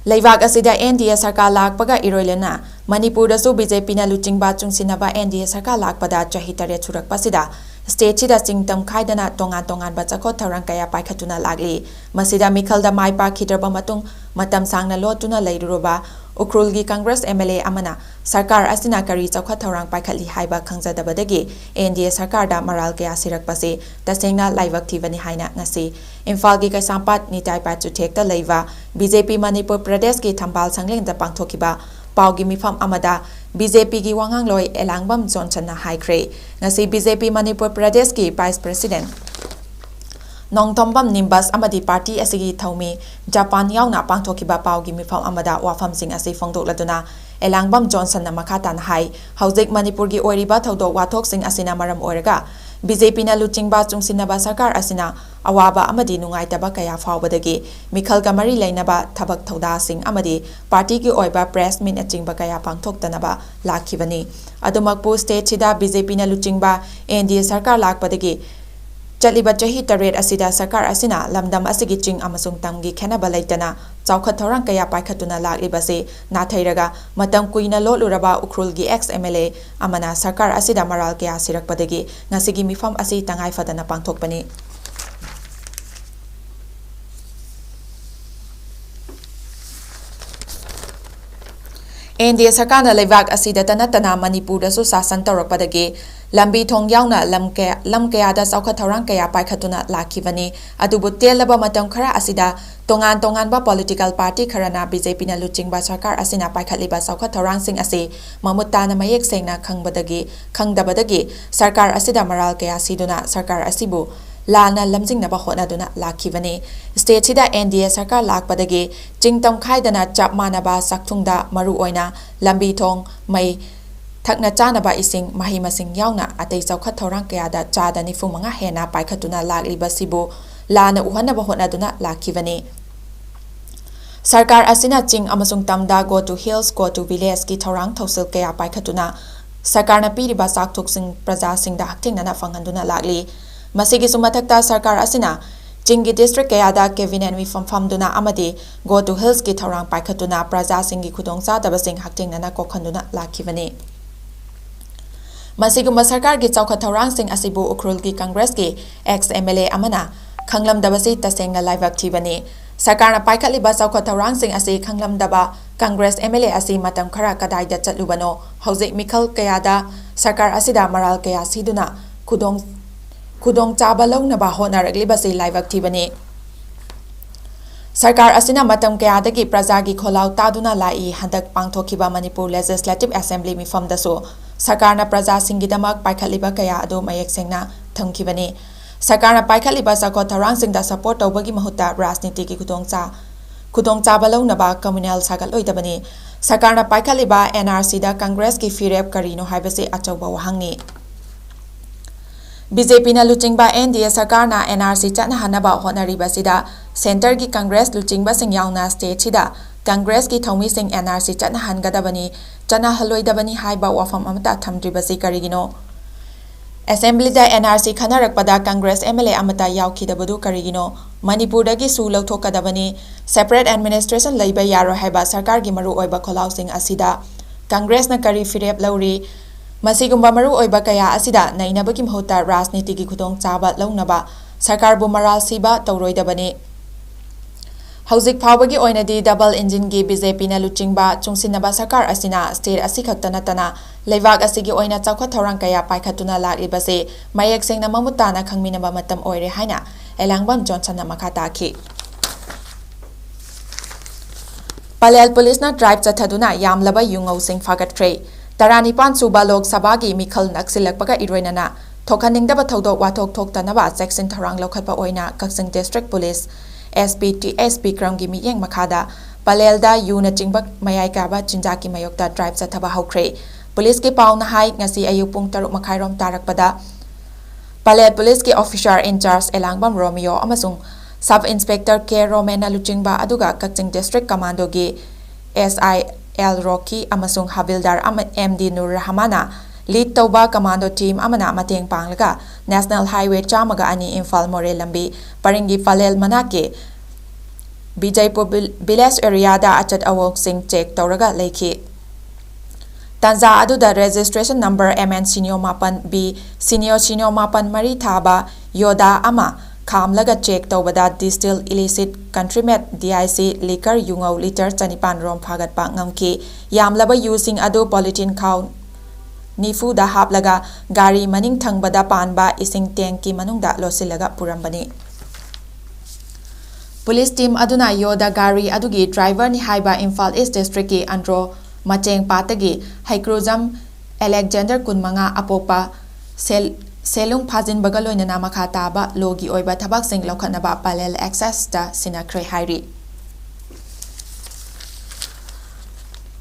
ꯂꯩꯕꯥꯛ ꯑꯁꯤꯗ ꯑꯦꯟ.ꯗꯤ.ꯑꯦ ꯁꯔꯀꯥꯔ ꯂꯥꯛꯄꯒ ꯏꯔꯣꯏꯂꯣꯏꯅ ꯃꯅꯤꯄꯨꯔꯗꯁꯨ ꯕꯤ.ꯖꯦ.ꯄꯤꯅ ꯂꯨꯆꯤꯡꯕ ꯆꯨꯡꯁꯤꯟꯅꯕ ꯑꯦꯟ.ꯗꯤ.ꯑꯦ ꯁꯔꯀꯥꯔ ꯂꯥꯛꯄꯗ ꯆꯍꯤ 8 ꯁꯨꯔꯛꯄꯁꯤꯗ ꯁ꯭ꯇꯦꯠꯁꯤꯗ ꯆꯤꯡꯇꯝ ꯈꯥꯏꯗꯅ ꯇꯣꯉꯥꯟꯕ ꯆꯈꯣꯠ ꯊꯧꯔꯥꯡ ꯀꯌꯥ ꯄꯥꯏꯈꯠꯇꯨꯅ ꯂꯥꯛꯂꯤ ꯃꯁꯤꯗ ꯃꯤꯈꯜꯗ ꯃꯥꯏ ꯄꯥꯛꯈꯤꯗ꯭ꯔꯕ ꯃꯇꯨꯡ ꯃꯇꯝ ꯁꯥꯡꯅ ꯂꯣꯠꯇꯨꯅ ꯂꯩꯔꯨꯔꯕ ꯎꯈ꯭ꯔꯨꯜꯒꯤ ꯀꯪꯒ꯭ꯔꯦꯁ MLA ꯑꯃꯅ ꯁꯔꯀꯥꯔ ꯑꯁꯤꯅ ꯀꯔꯤ ꯆꯥꯎꯈꯠ ꯊꯧꯔꯥꯡ ꯄꯥꯏꯈꯠꯂꯤ ꯍꯥꯏꯕ ꯈꯪꯖꯗꯕꯗꯒꯤ NDA ꯁꯔꯀꯥꯔꯗ ꯃꯔꯥꯜ ꯀꯌꯥ ꯁꯤꯔꯛꯄꯁꯤ ꯇꯁꯦꯡꯅ ꯂꯥꯏꯕꯛ ꯊꯤꯕꯅꯤ ꯍꯥꯏꯅ ꯉꯁꯤ ꯏꯝꯐꯥꯜꯒꯤ ꯀꯩꯁꯥꯝꯄꯥꯠ ꯅꯤꯇꯥꯏ ꯄꯥꯠꯆꯨꯊꯦꯛꯇ ꯂꯩꯕ BJP ꯃꯅꯤꯄꯨꯔ ꯄ꯭ꯔꯗꯦꯁꯀꯤ ꯊꯝꯕꯥꯜ ꯁꯪꯂꯦꯟꯗ ꯄꯥꯡꯊꯣꯛꯈꯤꯕ ꯄꯥꯎꯒꯤ ꯃꯤꯐꯝ ꯑꯃꯗ BJPꯒꯤ ꯋꯥꯉꯥꯡꯂꯣꯏ ꯑꯦꯂꯥꯡꯕꯝ ꯖꯣꯟꯁꯟꯅ ꯍꯥꯏꯈ꯭ꯔꯦ ꯉꯁꯤ BJP ꯃꯅꯤꯄꯨꯔ ꯄ꯭ꯔꯗꯦꯁꯀꯤ ꯚꯥꯏꯁ ꯄ꯭ꯔꯦꯁꯤꯗꯦꯟꯠ ꯅꯣꯡꯊꯣꯝꯕꯝ ꯅꯤꯝꯕꯁ ꯑꯃꯗꯤ ꯄꯥꯔꯇꯤ ꯑꯁꯤꯒꯤ ꯊꯧꯃꯤ ꯖꯄꯥꯟ ꯌꯥꯎꯅ ꯄꯥꯡꯊꯣꯛꯈꯤꯕ ꯄꯥꯎꯒꯤ ꯃꯤꯐꯝ ꯑꯃꯗ ꯋꯥꯐꯝꯁꯤꯡ ꯑꯁꯤ ꯐꯣꯡꯗꯣꯛꯂꯗꯨꯅ ꯑꯦꯂꯥꯡꯕꯝ ꯖꯣꯟꯁꯟꯅ ꯃꯈꯥ ꯇꯥꯅ ꯍꯥꯏ ꯍꯧꯖꯤꯛ ꯃꯅꯤꯄꯨꯔꯒꯤ ꯑꯣꯏꯔꯤꯕ ꯊꯧꯗꯣꯛ ꯋꯥꯊꯣꯛꯁꯤꯡ ꯑꯁꯤꯅ ꯃꯔꯝ ꯑꯣꯏꯔꯒ BJPꯅ ꯂꯨꯆꯤꯡꯕ ꯆꯨꯡꯁꯤꯟꯅꯕ ꯁꯔꯀꯥꯔ ꯑꯁꯤꯅ ꯑꯋꯥꯕ ꯑꯃꯗꯤ ꯅꯨꯡꯉꯥꯏꯇꯕ ꯀꯌా ꯐꯥꯎꯕꯗꯒꯤ ꯃꯤꯈꯜꯒ ꯃꯔꯤ ꯂꯩꯅꯕ ꯊꯕꯛ ꯊꯧꯗꯥꯁꯤꯡ ꯑꯃꯗꯤ ꯄꯥꯔꯇꯤꯒꯤ ꯑꯣꯏꯕ ꯄ꯭ꯔꯦꯁ ꯃꯤꯠꯅꯆꯤꯡꯕ ꯀꯌꯥ ꯄꯥꯡꯊꯣꯛꯇꯅꯕ ꯂꯥꯛꯈꯤꯕꯅꯤ ꯑꯗꯨꯃꯛꯄꯨ ꯁ꯭ꯇꯦꯠꯁꯤꯗ BJPꯅ ꯂꯨꯆꯤꯡꯕ NDA ꯁꯔꯀꯥꯔ ꯂꯥꯛꯄꯗꯒꯤ ꯆꯠꯂꯤꯕ ꯆꯍꯤ 8 ꯑꯁꯤꯗ ꯁꯔꯀꯥꯔ ꯑꯁꯤꯅ ꯂꯝꯗꯝ ꯑꯁꯤꯒꯤ ꯆꯤꯡ ꯑꯃꯁꯨꯡ ꯇꯝꯒꯤ ꯈꯦꯟꯅꯕ ꯂꯩꯇꯅ ꯆꯥꯎꯈꯠ ꯊꯧꯔꯥꯡ ꯀꯌꯥ ꯄꯥꯏꯈꯠꯇꯨꯅ ꯂꯥꯛꯂꯤꯕꯁꯤ ꯅꯥꯊꯩꯔꯒ ꯃꯇꯝ ꯀꯨꯏꯅ ꯂꯣꯠꯂꯨꯔꯕ ꯎꯈ꯭ꯔꯨꯜꯒꯤ MLA ꯑꯃꯅ ꯁꯔꯀꯥꯔ ꯑꯁꯤꯗ ꯃꯔꯥꯜ ꯀꯌꯥ ꯁꯤꯔꯛꯄꯗꯒꯤ ꯉꯁꯤꯒꯤ ꯃꯤꯐꯝ ꯑꯁꯤ ꯇꯉꯥꯏ ꯐꯗꯅ ꯄꯥꯡꯊꯣꯛꯄꯅꯤ NDA ꯁꯔꯀꯥꯔꯅ ꯂꯩꯕꯥꯛ ꯑꯁꯤꯗꯇ ꯅꯠꯇꯅ ꯃꯅꯤꯄꯨꯔꯗꯁꯨ ꯁꯥꯁꯟ ꯇꯧꯔꯛꯄꯗꯒꯤ ꯂꯝꯕꯤ ꯊꯣꯡ ꯌꯥꯎꯅ ꯂꯝ ꯀꯌꯥꯗ ꯆꯥꯎꯈꯠ ꯊꯧꯔꯥꯡ ꯀꯌꯥ ꯄꯥꯏꯈꯠꯇꯨꯅ ꯂꯥꯛꯈꯤꯕꯅꯤ ꯑꯗꯨꯕꯨ ꯇꯦꯜꯂꯕ ꯃꯇꯝ ꯈꯔ ꯑꯁꯤꯗ ꯇꯣꯉꯥꯟꯕ ꯄꯣꯂꯤꯇꯤꯀꯦꯜ ꯄꯥꯔꯇꯤ ꯈꯔꯅ BJPꯅ ꯂꯨꯆꯤꯡꯕ ꯁꯔꯀꯥꯔ ꯑꯁꯤꯅ ꯄꯥꯏꯈꯠꯂꯤꯕ ꯆꯥꯎꯈꯠ ꯊꯧꯔꯥꯡꯁꯤꯡ ꯑꯁꯤ ꯃꯃꯨꯠ ꯇꯥꯅ ꯃꯌꯦꯛ ꯁꯦꯡꯅ ꯈꯪꯗꯕꯗꯒꯤ ꯁꯔꯀꯥꯔ ꯑꯁꯤꯗ ꯃꯔꯥꯜ ꯀꯌా ꯁꯤꯗꯨꯅ ꯁꯔꯀꯥꯔ ꯑꯁꯤꯕꯨ ꯂꯥꯟꯅ ꯂꯝꯖꯤꯡꯅꯕ ꯍꯣꯠꯅꯗꯨꯅ ꯂꯥꯛꯈꯤꯕꯅꯤ ꯁ꯭ꯇꯦꯠꯁꯤꯗ NDA ꯁꯔꯀꯥꯔ ꯂꯥꯛꯄꯗꯒꯤ ꯆꯤꯡꯇꯝ ꯈꯥꯏꯗꯅ ꯆꯞ ꯃꯥꯟꯅꯕ ꯆꯥꯛꯊꯨꯡꯗ ꯃꯔꯨꯑꯣꯏꯅ ꯂꯝꯕꯤ ꯊꯣꯡ ꯃꯩ ꯊꯛꯅ ꯆꯥꯅꯕ ꯏꯁꯤꯡ ꯃꯍꯩ ꯃꯁꯤꯡ ꯌꯥꯎꯅ ꯑꯇꯩ ꯆꯥꯎꯈꯠ ꯊꯧꯔꯥꯡ ꯀꯌꯥꯗ ꯆꯥꯗ 95 ꯍꯦꯟꯅ ꯄꯥꯏꯈꯠꯇꯨꯅ ꯂꯥꯛꯂꯤꯕꯁꯤꯕꯨ ꯂꯥꯟꯅ ꯎꯍꯟꯅꯕ ꯍꯣꯠꯅꯗꯨꯅ ꯂꯥꯛꯈꯤꯕꯅꯤ ꯁꯔꯀꯥꯔ ꯑꯁꯤꯅ ꯆꯤꯡ ꯑꯃꯁꯨꯡ ꯇꯝꯗ Go to Hills Go to Villageꯒꯤ ꯊꯧꯔꯥꯡ ꯊꯧꯁꯤꯜ ꯀꯌꯥ ꯄꯥꯏꯈꯠꯇꯨꯅ ꯁꯔꯀꯥꯔꯅ ꯄꯤꯔꯤꯕ ꯆꯥꯛꯊꯣꯛꯁꯤꯡ ꯄ꯭ꯔꯖꯥꯁꯤꯡꯗ ꯍꯛꯊꯦꯡꯅꯅ ꯐꯪꯍꯟꯗꯨꯅ ꯂꯥꯛꯂꯤ ꯃꯁꯤꯒꯤꯁꯨ ꯃꯊꯛꯇ ꯁꯔꯀꯥꯔ ꯑꯁꯤꯅ ꯆꯤꯡꯒꯤ ꯗꯤꯁꯇ꯭ꯔꯤꯛ ꯀꯌꯥꯗ cabinet ꯃꯤꯐꯝ ꯐꯝꯗꯨꯅ ꯑꯃꯗꯤ Go to Hillsꯒꯤ ꯊꯧꯔꯥꯡ ꯄꯥꯏꯈꯠꯇꯨꯅ ꯄ꯭ꯔꯖꯥꯁꯤꯡꯒꯤ ꯈꯨꯗꯣꯡꯆꯥꯗꯕꯁꯤꯡ ꯍꯛꯊꯦꯡꯅꯅ ꯀꯣꯛꯍꯟꯗꯨꯅ ꯂꯥꯛꯈꯤꯕꯅꯤ ꯃꯁꯤꯒꯨꯝꯕ ꯁꯔꯀꯥꯔꯒꯤ ꯆꯥꯎꯈꯠ ꯊꯧꯔꯥꯡꯁꯤꯡ ꯑꯁꯤꯕꯨ ꯎꯈ꯭ꯔꯨꯜꯒꯤ ꯀꯪꯒ꯭ꯔꯦꯁꯀꯤ MLA ꯑꯃꯅ ꯈꯪꯂꯝꯗꯕꯁꯤ ꯇꯁꯦꯡꯅ ꯂꯥꯏꯕꯛ ꯊꯤꯕꯅꯤ ꯁꯔꯀꯥꯔꯅ ꯄꯥꯏꯈꯠꯂꯤꯕ ꯆꯥꯎꯈꯠ ꯊꯧꯔꯥꯡꯁꯤꯡ ꯑꯁꯤ ꯈꯪꯂꯝꯗꯕ ꯀꯪꯒ꯭ꯔꯦꯁ MLA ꯑꯁꯤ ꯃꯇꯝ ꯈꯔ ꯀꯗꯥꯏꯗ ꯆꯠꯂꯨꯕꯅꯣ ꯍꯧꯖꯤꯛ ꯃꯤꯈꯜ ꯀꯌꯥꯗ ꯁꯔꯀꯥꯔ ꯑꯁꯤꯗ ꯃꯔꯥꯜ ꯀꯌꯥ ꯁꯤꯗꯨꯅ ꯈꯨꯗꯣꯡꯆꯥꯕ ꯂꯧꯅꯕ ꯍꯣꯠꯅꯔꯛꯂꯤꯕꯁꯤ ꯂꯥꯏꯕꯛ ꯊꯤꯕꯅꯤ ꯁꯔꯀꯥꯔ ꯑꯁꯤꯅ ꯃꯇꯝ ꯀꯌꯥꯗꯒꯤ ꯄ꯭ꯔꯖꯥꯒꯤ ꯈꯣꯜꯂꯥꯎ ꯇꯥꯗꯨꯅ ꯂꯥꯛꯏ ꯍꯟꯗꯛ ꯄꯥꯡꯊꯣꯛꯈꯤꯕ ꯃꯅꯤꯄꯨꯔ ꯂꯦꯖꯤꯁꯂꯦꯇꯤꯚ ꯑꯦꯁꯦꯝꯕ꯭ꯂꯤ ꯃꯤꯐꯝꯗꯁꯨ ꯁꯔꯀꯥꯔꯅ ꯄ꯭ꯔꯖꯥꯁꯤꯡꯒꯤꯗꯃꯛ ꯄꯥꯏꯈꯠꯂꯤꯕ ꯀꯌꯥ ꯑꯗꯨ ꯃꯌꯦꯛ ꯁꯦꯡꯅ ꯊꯝꯈꯤꯕꯅꯤ ꯁꯔꯀꯥꯔꯅ ꯄꯥꯏꯈꯠꯂꯤꯕ ꯆꯥꯎꯈꯠ ꯊꯧꯔꯥꯡꯁꯤꯡꯗ ꯁꯄꯣꯔꯠ ꯇꯧꯕꯒꯤ ꯃꯍꯨꯠꯇ ꯔꯥꯖꯅꯤꯇꯤꯒꯤ ꯈꯨꯗꯣꯡꯆꯥꯕ ꯂꯧꯅꯕ ꯀꯝꯃ꯭ꯌꯨꯅꯦꯜ ꯁꯥꯒꯠꯂꯣꯏꯗꯕꯅꯤ ꯁꯔꯀꯥꯔꯅ ꯄꯥꯏꯈꯠꯂꯤꯕ NRCꯗ ꯀꯪꯒ꯭ꯔꯦꯁꯀꯤ ꯐꯤꯔꯦꯞ ꯀꯔꯤꯅꯣ ꯍꯥꯏꯕꯁꯤ ꯑꯆꯧꯕ ꯋꯥꯍꯪꯅꯤ BJPꯅ ꯂꯨꯆꯤꯡꯕ NDA ꯁꯔꯀꯥꯔꯅ NRC ꯆꯠꯅꯍꯟꯅꯕ ꯍꯣꯠꯅꯔꯤꯕꯁꯤꯗ ꯁꯦꯟꯇꯔꯒꯤ ꯀꯪꯒ꯭ꯔꯦꯁ ꯂꯨꯆꯤꯡꯕꯁꯤꯡ ꯌꯥꯎꯅ ꯁ꯭ꯇꯦꯠꯁꯤꯗ ꯀꯪꯒ꯭ꯔꯦꯁꯀꯤ ꯊꯧꯃꯤꯁꯤꯡ NRC ꯆꯠꯅꯍꯜꯂꯣꯏꯗꯕꯅꯤ ꯍꯥꯏꯕ ꯋꯥꯐꯝ ꯑꯃꯠꯇ ꯊꯝꯗ꯭ꯔꯤꯕꯁꯤ ꯀꯔꯤꯒꯤꯅꯣ ꯑꯦꯁꯦꯝꯕ꯭ꯂꯤꯗ NRC ꯈꯟꯅꯔꯛꯄꯗ ꯀꯪꯒ꯭ꯔꯦꯁ MLA ꯑꯃꯠꯇ ꯌꯥꯎꯈꯤꯗꯕꯗꯨ ꯀꯔꯤꯒꯤꯅꯣ ꯃꯅꯤꯄꯨꯔꯗꯒꯤ ꯁꯨ ꯂꯧꯊꯣꯛꯀꯗꯕꯅꯤ ꯁꯦꯄꯔꯦꯠ ꯑꯦꯗꯃꯤꯅꯤꯁꯇ꯭ꯔꯦꯁꯟ ꯂꯩꯕ ꯌꯥꯔꯣꯏ ꯍꯥꯏꯕ ꯁꯔꯀꯥꯔꯒꯤ ꯃꯔꯨꯑꯣꯏꯕ ꯈꯣꯜꯂꯥꯎꯁꯤꯡ ꯑꯁꯤꯗ ꯀꯪꯒ꯭ꯔꯦꯁꯅ ꯀꯔꯤ ꯐꯤꯔꯦꯞ ꯂꯧꯔꯤ ꯃꯁꯤꯒꯨꯝꯕ ꯃꯔꯨꯑꯣꯏꯕ ꯀꯌꯥ ꯑꯁꯤꯗ ꯅꯩꯅꯕꯒꯤ ꯃꯍꯨꯠꯇ ꯔꯥꯖꯅꯤꯇꯤꯒꯤ ꯈꯨꯗꯣꯡꯆꯥꯕ ꯂꯧꯅꯕ ꯁꯔꯀꯥꯔꯕꯨ ꯃꯔꯥꯜ ꯁꯤꯕ ꯇꯧꯔꯣꯏꯗꯕꯅꯤ ꯍꯧꯖꯤꯛ ꯐꯥꯎꯕꯒꯤ ꯑꯣꯏꯅꯗꯤ ꯗꯕꯜ ꯏꯟꯖꯤꯟꯒꯤ BJPꯅ ꯂꯨꯆꯤꯡꯕ ꯆꯨꯡꯁꯤꯟꯅꯕ ꯁꯔꯀꯥꯔ ꯑꯁꯤꯅ ꯁ꯭ꯇꯦꯠ ꯑꯁꯤꯈꯛꯇ ꯅꯠꯇꯅ ꯂꯩꯕꯥꯛ ꯑꯁꯤꯒꯤ ꯑꯣꯏꯅ ꯆꯥꯎꯈꯠ ꯊꯧꯔꯥꯡ ꯀꯌꯥ ꯄꯥꯏꯈꯠꯇꯨꯅ ꯂꯥꯛꯂꯤꯕꯁꯤ ꯃꯌꯦꯛ ꯁꯦꯡꯅ ꯃꯃꯨꯠ ꯇꯥꯅ ꯈꯪꯃꯤꯟꯅꯕ ꯃꯇꯝ ꯑꯣꯏꯔꯦ ꯍꯥꯏꯅ ꯑꯦꯂꯥꯡꯕꯝ ꯖꯣꯟꯁꯟꯅ ꯃꯈꯥ ꯇꯥꯈꯤ ꯄꯂꯦꯜ ꯄꯨꯂꯤꯁꯅ ꯗ꯭ꯔꯥꯏꯚ ꯆꯠꯊꯗꯨꯅ ꯌꯥꯝꯂꯕ ꯌꯨꯉꯧꯁꯤꯡ ꯐꯥꯒꯠꯈ꯭ꯔꯦ 19 ꯁꯨꯕ ꯂꯣꯛ ꯁꯚꯥꯒꯤ ꯃꯤꯈꯜ ꯅꯛꯁꯤꯜꯂꯛꯄꯒ ꯏꯔꯣꯏꯅꯅ ꯊꯣꯛꯍꯟꯅꯤꯡꯗꯕ ꯊꯧꯗꯣꯛ ꯋꯥꯊꯣꯛ ꯊꯣꯛꯇꯅꯕ ꯆꯦꯛꯁꯤꯟ ꯊꯧꯔꯥꯡ ꯂꯧꯈꯠꯄ ꯑꯣꯏꯅ ꯀꯛꯆꯤꯡ ꯗꯤꯁꯇ꯭ꯔꯤꯛ ꯄꯨꯂꯤꯁ SP ꯀ꯭ꯔꯝꯒꯤ ꯃꯤꯠꯌꯦꯡ ꯃꯈꯥꯗ ꯄꯂꯦꯜꯗ ꯌꯨꯅꯆꯤꯡꯕ ꯃꯌꯥꯏ ꯀꯥꯕ ꯆꯤꯟꯖꯥꯛꯀꯤ ꯃꯥꯌꯣꯛꯇ ꯗ꯭ꯔꯥꯏꯚ ꯆꯠꯊꯕ ꯍꯧꯈ꯭ꯔꯦ ꯄꯨꯂꯤꯁꯀꯤ ꯄꯥꯎꯅ ꯍꯥꯏ ꯉꯁꯤ ꯑꯌꯨꯛ ꯄꯨꯡ 6:30 ꯇꯥꯔꯛꯄꯗ ꯄꯂꯦꯜ ꯄꯨꯂꯤꯁꯀꯤ ꯑꯣꯐꯤꯁꯥꯔ ꯏꯟꯆꯥꯔꯖ ꯑꯦꯂꯥꯡꯕꯝ ꯔꯣꯃꯤꯌꯣ ꯑꯃꯁꯨꯡ ꯁꯕ ꯏꯟꯁꯄꯦꯛꯇꯔ K ꯔꯣꯃꯦꯟꯅ ꯂꯨꯆꯤꯡꯕ ꯑꯗꯨꯒ ꯀꯛꯆꯤꯡ ꯗꯤꯁꯇ꯭ꯔꯤꯛ ꯀꯃꯥꯟꯗꯣꯒꯤ SI L ꯔꯣꯀꯤ ꯑꯃꯁꯨꯡ ꯍꯕꯤꯜꯗꯥꯔ MD ꯅꯨꯔ ꯔꯍꯃꯥꯟꯅ ꯂꯤꯗ ꯇꯧꯕ ꯀꯃꯥꯟꯗꯣ ꯇꯤꯝ ꯑꯃꯅ ꯃꯇꯦꯡ ꯄꯥꯡꯂꯒ ꯅꯦꯁꯅꯦꯜ ꯍꯥꯏꯋꯦ 102 ꯏꯝꯐꯥꯜ ꯃꯣꯔꯦ ꯂꯝꯕꯤ ꯄꯔꯤꯡꯒꯤ ꯄꯂꯦꯜ ꯃꯅꯥꯛꯀꯤ ꯕꯤꯖꯩꯄꯨꯔ ꯚꯤꯂꯦꯖ ꯑꯦꯔꯤꯌꯥꯗ ꯑꯆꯠ ꯑꯋꯣꯛꯁꯤꯡ ꯆꯦꯛ ꯇꯧꯔꯒ ꯂꯩꯈꯤ Tanza aduda registration number MN09B /09 mari thaba Yoda ama khamlaga check tawbada distilled illicit country made DIC liquor yungau liter chanipan rom phagatpa ngamki yamlaba using adu polythene khau nifu da haplaga gari maning thangbada panba ising tanki manungda losilaga purambani. Police team aduna Yoda gari adugi driver ni haiba Imphal East District ki Andro Macheng Patagi Haikhruzam Alexander Kunmanga apopa selung phajin bagaloina na makhataba logi oiba thabak sing lokhanaba parallel access da sinakre hairi.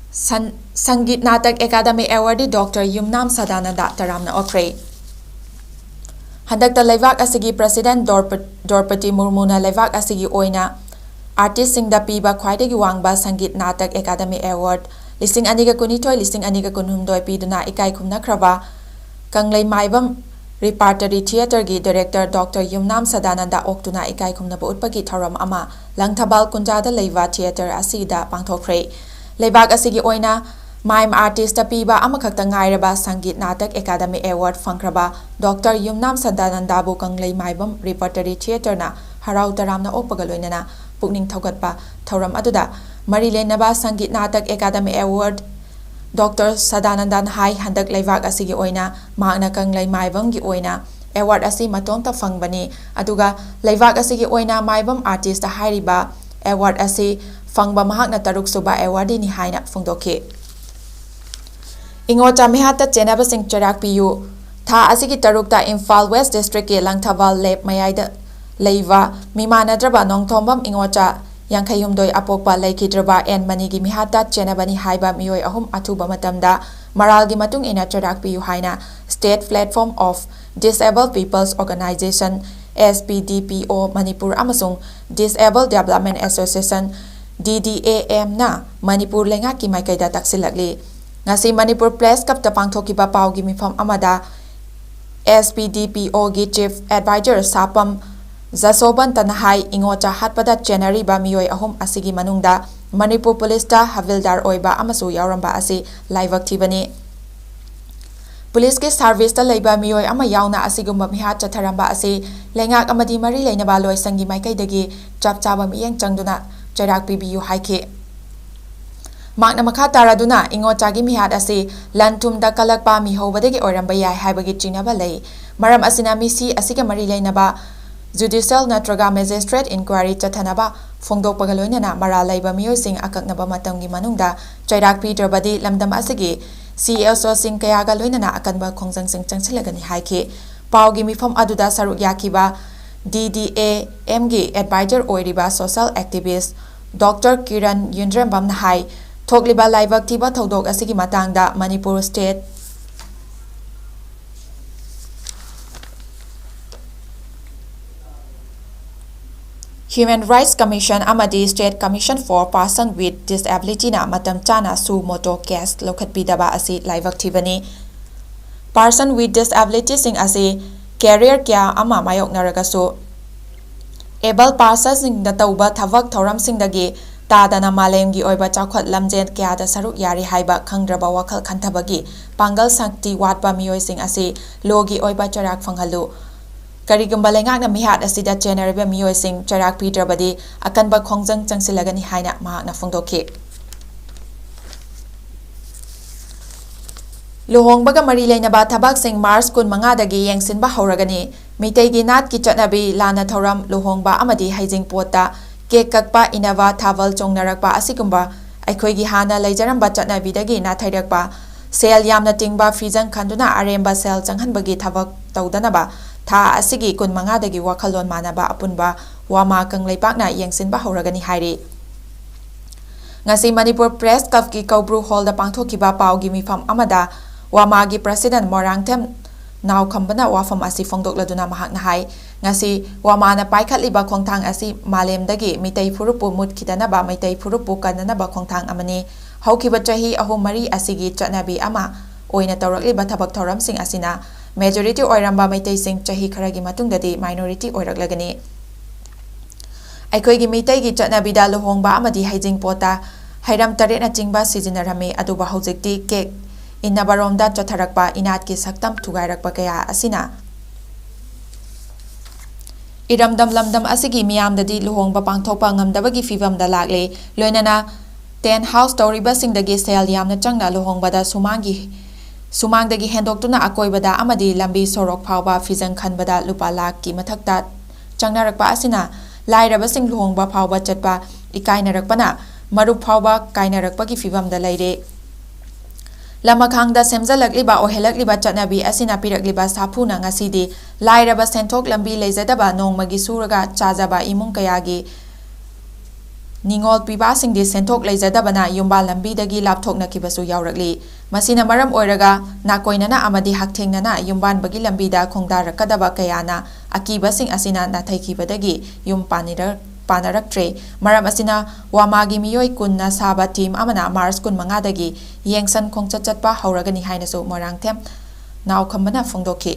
Sangeet Natak Academy Award Dr. Yumnam Sadananda taramna okre. Handakta Leivak asigi President Dorpati Murmuna Leivak asigi oina artist sing da piba khwaidagi wangba Sangeet Natak Academy Award listing aniga kunithoi listing aniga kunhumdoi piduna ikai khumnakraba 𝐂𝐀𝐍𝐈𝐏 Repertory Theatre gi Director Dr. Yumnam Sadananda oktuna ikai khumnaba utpagi thoram ama Langthabal Kunjada Leiva Theatre asida pangthokre. Leibak asigi oina mime artist piba amakhakta ngairaba Sangeet Natak Academy Award fangkraba Dr. Yumnam Sadananda bu 𝐂𝐀𝐍𝐈𝐏 Repertory Theatre na harau taramna okpaga loinana pukning thogatpa thoram aduda mari lenaba Sangeet Natak Academy Award Dr. Sadanandan hai handak Leivak asigi oina magna 𝐂𝐀𝐍𝐈𝐏 gi oina award asi matonta fangbani aduga Leivak asigi oina maibam artist hairiba award asi fangba mahakna taruk suba award ni haina phungdokhi. Ingocha mihata chenaba sing charak piyu tha asigi tarukta Imphal West District ki Langthabal Lep mayaida leiva mimanadraba nongthombam ingocha 𝐻 apokpa leikidraba en manigi mihata chenabani haiba mioi ahum athuba matamda maralgi matung ina charak piyu haina State Platform of Disabled People's Organization SPDPO Manipur amasung Disabled Development Association DDAM na Manipur lengaki maikaida taksilakli ngasi Manipur Press Cup ta pangthokiba paugi mifam amada SPDPO gi Chief Advisor Sapam Zasoban Tanahai ingocha hatpada January mioi ahum asigi manungda Manipur Police ta Havildar oiba amasu yauramba asi laivak thibani. Police ki service ta leiba mioi ama yauna asigumba mihat chatharamba asi lengak amadi mari leinaba loisangi maikaidagi chapchaba miyeng changduna charak pibiyu haiki. Magna makha taraduna ingocha gi mihat asi lantumda kalakpa mi hobadagi oiramba yai haibagi chinaba lei maram asina misi asiga mari leinaba Judicial natraga Magistrate Inquiry chathanaba phongdokpaga loinana mara laiba miyoising akaknaba matamgi manungda chairak pidrabadi lamdam asigi CSO sing kayaga loinana akanba khongjang sing changsilagani haiki paugi mifam aduda saruk yakiba DDAM gi advisor oiriba social activist Dr. Kiran Yundrambam hai thokliba laibak thiba thodok asigi matangda Manipur State Human Rights Commission amadi State Commission for Persons with Disability na matam chana su moto case lokhatpidaba asi laibak thibani. Person with disability sing asi career kya ama mayoknaragasu able persons sing da tauba thavak thoram sing dagi tadana malemgi oiba chawkhat lamjen kya da saruk yari haiba khangdraba wakhal khantabagi pangal sakti watba miyoi sing asi logi oiba charak phanghalu Karigumba lengakna mihat asida generaba miyoi sing charak pidrabadi akanba khongjang changsilagani haina mahakna phongdokhi. Luhongbaga mari leinaba thabak sing March 15 dagi yengsinba hauragani Meiteigi nat ki chatnabi lana thoram luhongba amadi haijing pota cake kakpa inava thaval chongnarakpa asigumba aikhoigi hana leijaramba chatnabi dagi na thairakpa sel yamna tingba fijang khanduna aremba sel changhanbagi thabak tawdanaba tha asigi 15 dagi wakhalon manaba apunba wama kangleipakna yengsinba hauragani hairi. Ngasi Manipur Press Cup ki Kaubru Hall da pangthokiba paugi mifam amada wama gi President Morangthem naw khambana wafam asi phongdokladuna mahakna hai ngasi wama na paikhatliba khongthang asi malemdagi mitei furupu mutkidanaba mitei furupu kananaba khongthang amani haukiba chahi ahum mari asigi chatnabi ama oina tawrakliba thabak thoram sing asina majority oiramba maitai sing chahi kharagi matungdadi minority oiraklagani aikhoigi mitaigi chatnabida luhongba amadi haijing pota hairam taret na chingba sijinarami aduba hojikti cake innabaromda chatharakpa inatki saktam thugairakpa kaya asina iramdam lamdam asigi miyamdadi luhongba pangthokpa ngamdabagi fivamda lakle loinana 10 house tawribasingdagi sel yamna changna luhongbada sumangdagi hendoktuna akoibada amadi lambi sorok phawba fizang khanbada lupa lakh ki mathakta changnarakpa asina lairabasing luhongba phawba chatpa ikainarakpana marup phawba kainarakpagi fivamda leire lamakhangda semjalakliba ohelakliba chatnabi asina pirakliba saphuna ngasidi lairaba senthok lambi leijadaba nongmagi suraga chajaba imung kayagi ningol pibasingdi senthok leijadabana yumba lambidagi lapthoknakibasu yaurakli masina maram oiraga nakoinana amadi hakthengnana yumbanbagi lambida khongdarakadaba kayana akibasing asina nathaikibadagi yum panaraktre maram asina wamagi miyoi kunna saba team amana mars kun mangadagi yengsan khongchatchatpa hauragani hainasu morangthem naukhambana phongdokhi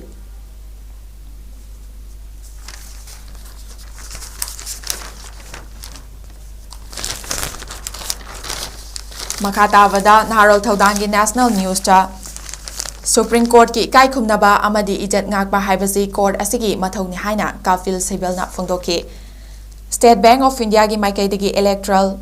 Makhatavada Naharol Thaudangi National News cha Supreme Court ki kai khumnaba amadi ijat ngakba haibasi court asigi mathoni haina 𝐂𝐀𝐍𝐓 na phongdokhi State Bank of India gi maikaidagi Electoral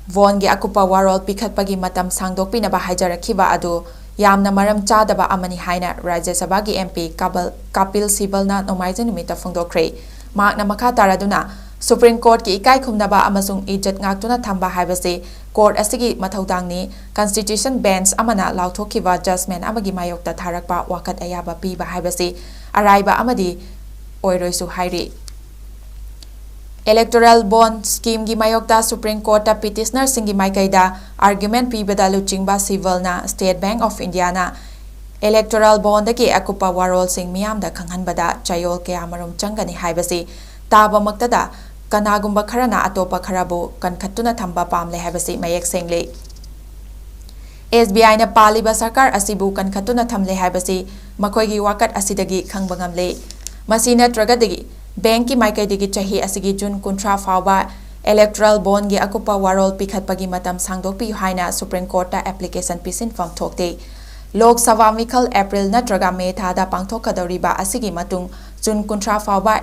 Von gi akupa warol pikhatpagi matam sangdokpinaba haijarakhiba adu yamna maram chadaba amani haina Rajya Sabha gi MP 𝐂𝐀𝐍𝐓 na nomaijin numita phongdokhre makna makha taraduna Supreme Court ki kai khumnaba amasung ijat ngaktuna thamba haibasi court asigi mathaudangni Constitution Bench amana lauthokhiba judgment amagi mayokta tharakpa wakat ayaba piba haibasi araiba amadi oiroisu hairi Electoral Bond Scheme gi mayokta Supreme Court ta petitioner singi maikaida argument pibada luchingba civil na State Bank of India na Electoral Bond ki akupa warol sing miyamda khanghanbada chayol kaya marum changani haibasi taba maktada kanagumba kharana atopa kharabu kankhattuna thamba pamle haibasi mayek sengle SBI na paliba sarkar asibu kankhattuna thamle haibasi makoigi wakat asidagi khangbangamle masina tragadagi bank ki maikaidagi chahi asigi June 30 fawba Electoral Bond gi akupa warol pikhatpagi matam sangdokpi haina Supreme Court ta application pisin form thokte Lok Sabha Mikhal April natraga May thada pangthokadoriba asigi matung June 30 fawba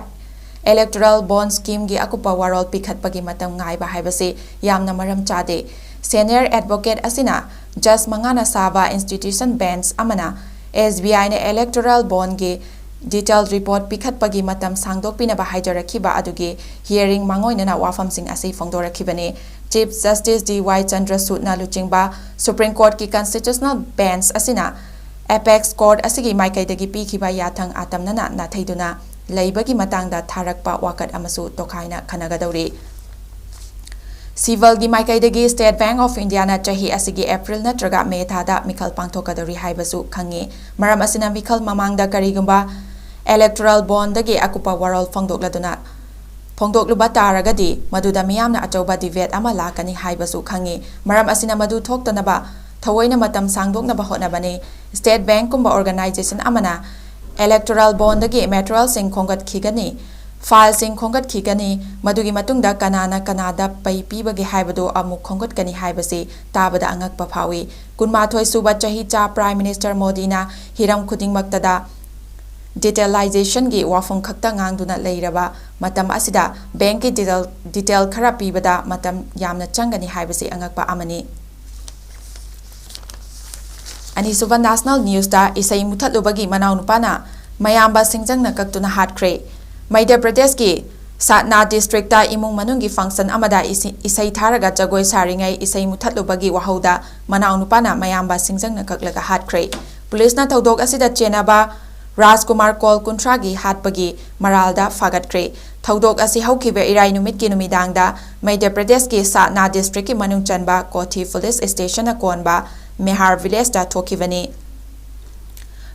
Electoral Bond Scheme gi akupa warol pikhatpagi matam ngaiba haibasi yamna maram chade Senior Advocate asina Just mangana saba Institution Bench amana SBI na Electoral Bond gi detailed report pikhatpagi matam sangdokpinaba haijarakhiba adugi hearing mangoinana wafamsing asi phongdorakhibani Chief Justice D.Y. Chandrasud na luchingba Supreme Court ki Constitutional Bench asina Apex Court asigi maikaidagi pikhiba yathang atamnana nathaiduna laibagi matangda tharakpa wakat amasu tokhaina khanagadori Civil gi maikaidagi State Bank of India na chahi asigi April natraga May thada mikhal pangthokadori haibasu khangi maram asina mikhal mamangda karigumba Electoral Bond dagi akupa warol phongdokluba taragadi maduda miyamna achauba debate ama lakani haibasu khangi maram asina madu thoktanaba thawoina matam sangdoknaba hotnabani State Bank kumba organization amana Electoral Bond dagi material sing khongatkigani file sing khongatkigani madugi matungda kanada pai pibagi haibado amuk khongatkani haibasi tabada angakpa phawi kunmathoi suba chahi cha Prime Minister Modi na hiram khudingmaktada detailization gi wafong khakta ngangduna leiraba matam asida bank ki detail khara pibada matam yamna changani haibasi angakpa amani Ani suba National News ta isai muthatlubagi manau nupana mayamba singjangna kaktuna hatkre Madhya Pradesh ki Satna district ta imung manungi function amada isai tharaga jagoi saringai isai muthatlubagi wahauda manau nupana mayamba singjangna kaklaga hatkre Police na thodok asida chenaba Rajkumar Kol Kuntragi hatpagi maralda fagatkre thodok asi haukibe irai numit ki numidangda Madhya Pradesh ki Satna district ki manung chanba Kothi Police Station na konba Mehar Village da thokivani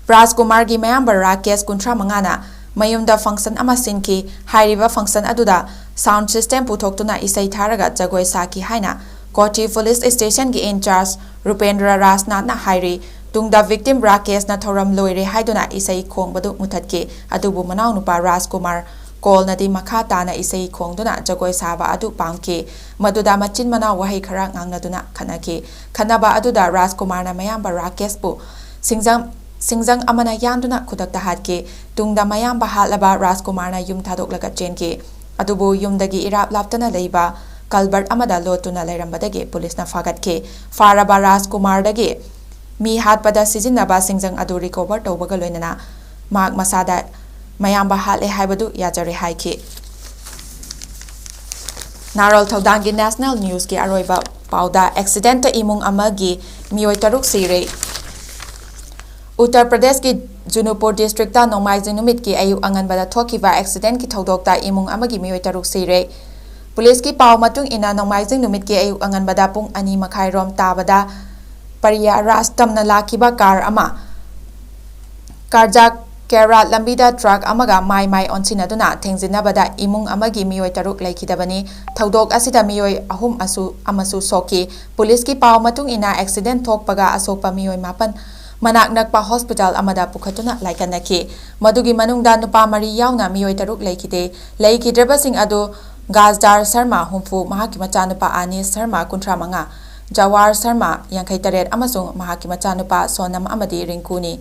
Rajkumar gi mayamba Rakesh Kuntra mangana mayumda function ama sinki hairiba function aduda sound system puthoktuna isai tharaga jagoi saki haina Kothi Police Station gi in charge Rupendra Rasnath na hairi tungda victim Rakesh na thoram loire haiduna isai khongbadu muthatki adubu manau nupa Rajkumar Kol nadi makha tana isai khongduna jagoi saba adu pamki maduda machin mana wahai khara ngangnaduna khanaki khanaba aduda Rajkumar na mayamba Rakesh bu ꯁꯤꯡꯖꯪ ꯑꯃꯅ ꯌꯥꯟꯗꯨꯅ ꯈꯨꯗꯛꯇ ꯍꯥꯠꯈꯤ ꯇꯨꯡꯗ ꯃꯌꯥꯝꯕ ꯍꯥꯠꯂꯕ ꯔꯥꯖꯀꯨꯃꯥꯔꯅ ꯌꯨꯝ ꯊꯥꯗꯣꯛꯂꯒ ꯆꯦꯟꯈꯤ ꯑꯗꯨꯕꯨ ꯌꯨꯝꯗꯒꯤ ꯏꯔꯥꯞ ꯂꯥꯞꯇꯅ ꯂꯩꯕ ꯀꯜꯕꯔꯠ ꯑꯃꯗ ꯂꯣꯠꯇꯨꯅ ꯂꯩꯔꯝꯕꯗꯒꯤ ꯄꯨꯂꯤꯁꯅ ꯐꯥꯒꯠꯈꯤ ꯐꯥꯔꯕ ꯔꯥꯖꯀꯨꯃꯥꯔꯗꯒꯤ ꯃꯤ ꯍꯥꯠꯄꯗ ꯁꯤꯖꯤꯟꯅꯕ ꯁꯤꯡꯖꯪ ꯑꯗꯨ ꯔꯤꯀꯣꯚꯔ ꯇꯧꯕꯒ ꯂꯣꯏꯅꯅ ꯃꯍꯥꯛ ꯃꯁꯥꯗ ꯃꯌꯥꯝꯕ ꯍꯥꯠꯂꯦ ꯍꯥꯏꯕꯗꯨ ꯌꯥꯖꯔꯦ ꯍꯥꯏꯈꯤ ꯅꯥꯔꯣꯜ ꯊꯧꯗꯥꯡꯒꯤ ꯅꯦꯁꯅꯦꯜ ꯅ꯭ꯌꯨꯁꯀꯤ ꯑꯔꯣꯏꯕ ꯄꯥꯎꯗ ꯑꯦꯛꯁꯤꯗꯦꯟꯇ ꯏꯃꯨꯡ ꯑꯃꯒꯤ ꯃꯤꯑꯣꯏ 6 ꯁꯤꯔꯦ ꯎꯠꯇꯔ ꯄ꯭ꯔꯗꯦꯁꯀꯤ ꯖꯨꯅꯨꯄꯨꯔ ꯗꯤꯁꯇ꯭ꯔꯤꯛꯇ ꯅꯣꯡꯃꯥꯏꯖꯤꯡ ꯅꯨꯃꯤꯠꯀꯤ ꯑꯌꯨꯛ ꯑꯉꯟꯕꯗ ꯊꯣꯛꯈꯤꯕ ꯑꯦꯛꯁꯤꯗꯦꯟꯠꯀꯤ ꯊꯧꯗꯣꯛꯇ ꯏꯃꯨꯡ ꯑꯃꯒꯤ ꯃꯤꯑꯣꯏ 6 ꯁꯤꯔꯦ ꯄꯨꯂꯤꯁꯀꯤ ꯄꯥꯎ ꯃꯇꯨꯡ ꯏꯟꯅ ꯅꯣꯡꯃꯥꯏꯖꯤꯡ ꯅꯨꯃꯤꯠꯀꯤ ꯑꯌꯨꯛ ꯑꯉꯟꯕꯗ ꯄꯨꯡ 2:30 ꯔꯣꯝ ꯇꯥꯕꯗ ꯄꯔꯤꯌꯥ ꯔꯥꯖ ꯇꯝꯅ ꯂꯥꯛꯈꯤꯕ ꯀꯥꯔ ꯑꯃ ꯀꯥꯔꯖꯥꯛ ꯀꯦꯔꯥꯠ ꯂꯝꯕꯤꯗ ꯇ꯭ꯔꯛ ꯑꯃꯒ ꯃꯥꯏ ꯑꯣꯟꯁꯤꯟꯅꯗꯨꯅ ꯊꯦꯡꯖꯤꯟꯅꯕꯗ ꯏꯃꯨꯡ ꯑꯃꯒꯤ ꯃꯤꯑꯣꯏ 6 ꯂꯩꯈꯤꯗꯕꯅꯤ ꯊꯧꯗꯣꯛ ꯑꯁꯤꯗ ꯃꯤꯑꯣꯏ 3 ꯑꯃꯁꯨ ꯁꯣꯛꯈꯤ ꯄꯨꯂꯤꯁꯀꯤ ꯄꯥꯎ ꯃꯇꯨꯡ ꯏꯟꯅ ꯑꯦꯛꯁꯤꯗꯦꯟꯠ ꯊꯣꯛꯄꯒ ꯑꯁꯣꯛꯄ ꯃꯤꯑꯣꯏ 9 ꯃꯅꯥꯛ ꯅꯛꯄ ꯍꯣꯁꯄꯤꯇꯥꯜ ꯑꯃꯗ ꯄꯨꯈꯠꯇꯨꯅ ꯂꯥꯏꯀꯠꯅꯈꯤ ꯃꯗꯨꯒꯤ ꯃꯅꯨꯡꯗ ꯅꯨꯄꯥ 4 ꯌꯥꯎꯅ ꯃꯤꯑꯣꯏ 6 ꯂꯩꯈꯤꯗꯦ ꯂꯩꯈꯤꯗ꯭ꯔꯕꯁꯤꯡ ꯑꯗꯨ ꯒꯥꯖꯗꯥꯔ ꯁꯔꯃ 70 ꯃꯍꯥꯛꯀꯤ ꯃꯆꯥꯅꯨꯄꯥ ꯑꯅꯤꯁ ꯁꯔꯃ 35 ꯖꯋꯥꯔ ꯁꯔꯃ 58 ꯑꯃꯁꯨꯡ ꯃꯍꯥꯛꯀꯤ ꯃꯆꯥꯅꯨꯄꯥ ꯁꯣꯅꯝ ꯑꯃꯗꯤ ꯔꯤꯡꯀꯨꯅꯤ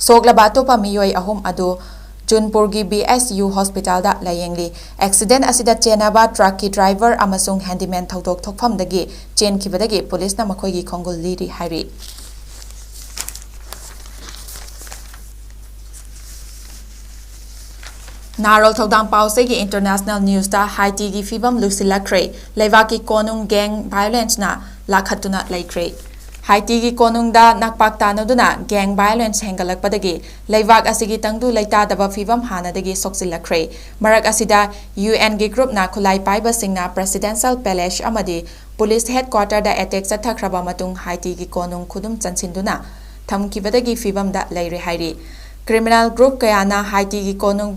ꯁꯣꯛꯂꯕ ꯑꯇꯣꯞꯄ ꯃꯤꯑꯣꯏ 3 ꯑꯗꯨ ꯖꯨꯟꯄꯨꯔꯒꯤ BSU ꯍꯣꯁꯄꯤꯇꯥꯜꯗ ꯂꯥꯌꯦꯡꯂꯤ ꯑꯦꯛꯁꯤꯗꯦꯟꯠ ꯑꯁꯤꯗ ꯆꯦꯟꯅꯕ ꯇ꯭ꯔꯛꯀꯤ ꯗ꯭राꯏꯚꯔ ꯑꯃꯁꯨꯡ ꯍꯦꯟꯗꯤꯃꯦꯟ ꯊꯧꯗꯣꯛ ꯊꯣꯛꯐꯝꯗꯒꯤ ꯆꯦꯟꯈꯤꯕꯗꯒꯤ ꯄꯨꯂꯤꯁꯅ ꯃꯈꯣꯏꯒꯤ ꯈꯣꯡꯒꯨꯜ ꯂꯤꯔꯤ ꯍꯥꯏꯔꯤ ꯅꯥꯔꯣꯜ ꯊꯧꯗꯥꯡ ꯄꯥꯎꯆꯦꯒꯤ ꯏꯟꯇꯔꯅꯦꯁꯅꯦꯜ ꯅ꯭ꯌꯨꯁꯇ ꯍꯥꯏꯇꯤꯒꯤ ꯐꯤꯕꯝ ꯂꯨꯁꯤꯜꯂꯛꯈ꯭ꯔꯦ ꯂꯩꯕꯥꯛꯀꯤ ꯀꯣꯅꯨꯡ ꯒꯦꯡ ꯚꯥꯏꯑꯣꯂꯦꯟꯁꯅ ꯂꯥꯛꯈꯠꯇꯨꯅ ꯂꯩꯈ꯭ꯔꯦ ꯍꯥꯏꯇꯤꯒꯤ ꯀꯣꯅꯨꯡꯗ ꯅꯥꯛꯄꯥꯛ ꯇꯥꯟꯅꯗꯨꯅ ꯒꯦꯡ ꯚꯥꯏꯑꯣꯂꯦꯟꯁ ꯍꯦꯟꯒꯠꯂꯛꯄꯗꯒꯤ ꯂꯩꯕꯥꯛ ꯑꯁꯤꯒꯤ ꯇꯪꯗꯨ ꯂꯩꯇꯥꯗꯕ ꯐꯤꯕꯝ ꯍꯥꯟꯅꯗꯒꯤ ꯁꯣꯛꯆꯤꯜꯂꯛꯈ꯭ꯔꯦ ꯃꯔꯛ ꯑꯁꯤꯗ ꯌꯨꯑꯦꯟꯒꯤ ꯒ꯭ꯔꯨꯞꯅ ꯈꯨꯠꯂꯥꯏ ꯄꯥꯏꯕꯁꯤꯡꯅ ꯄ꯭ꯔꯦꯁꯤꯗꯦꯟꯁꯤꯌꯦꯜ ꯄꯦꯂꯦꯁ ꯑꯃꯗꯤ ꯄꯨꯂꯤꯁ ꯍꯦꯗꯀ꯭ꯋꯥꯔꯇꯔꯗ ꯑꯦꯇꯦꯛ ꯆꯠꯊꯈ꯭ꯔꯕ ꯃꯇꯨꯡ ꯍꯥꯏꯇꯤꯒꯤ ꯀꯣꯅꯨꯡ ꯈꯨꯗꯨꯝ ꯆꯟꯁꯤꯟꯗꯨꯅ ꯊꯝꯈꯤꯕꯗꯒꯤ ꯐꯤꯕꯝꯗ ꯂꯩꯔꯦ ꯍꯥꯏꯔꯤ ꯀ꯭ꯔꯤꯃꯤꯅꯦꯜ ꯒ꯭ꯔꯨꯞ ꯀꯌꯥꯅ ꯍꯥꯏꯇꯤꯒꯤ ꯀꯣꯅꯨꯡ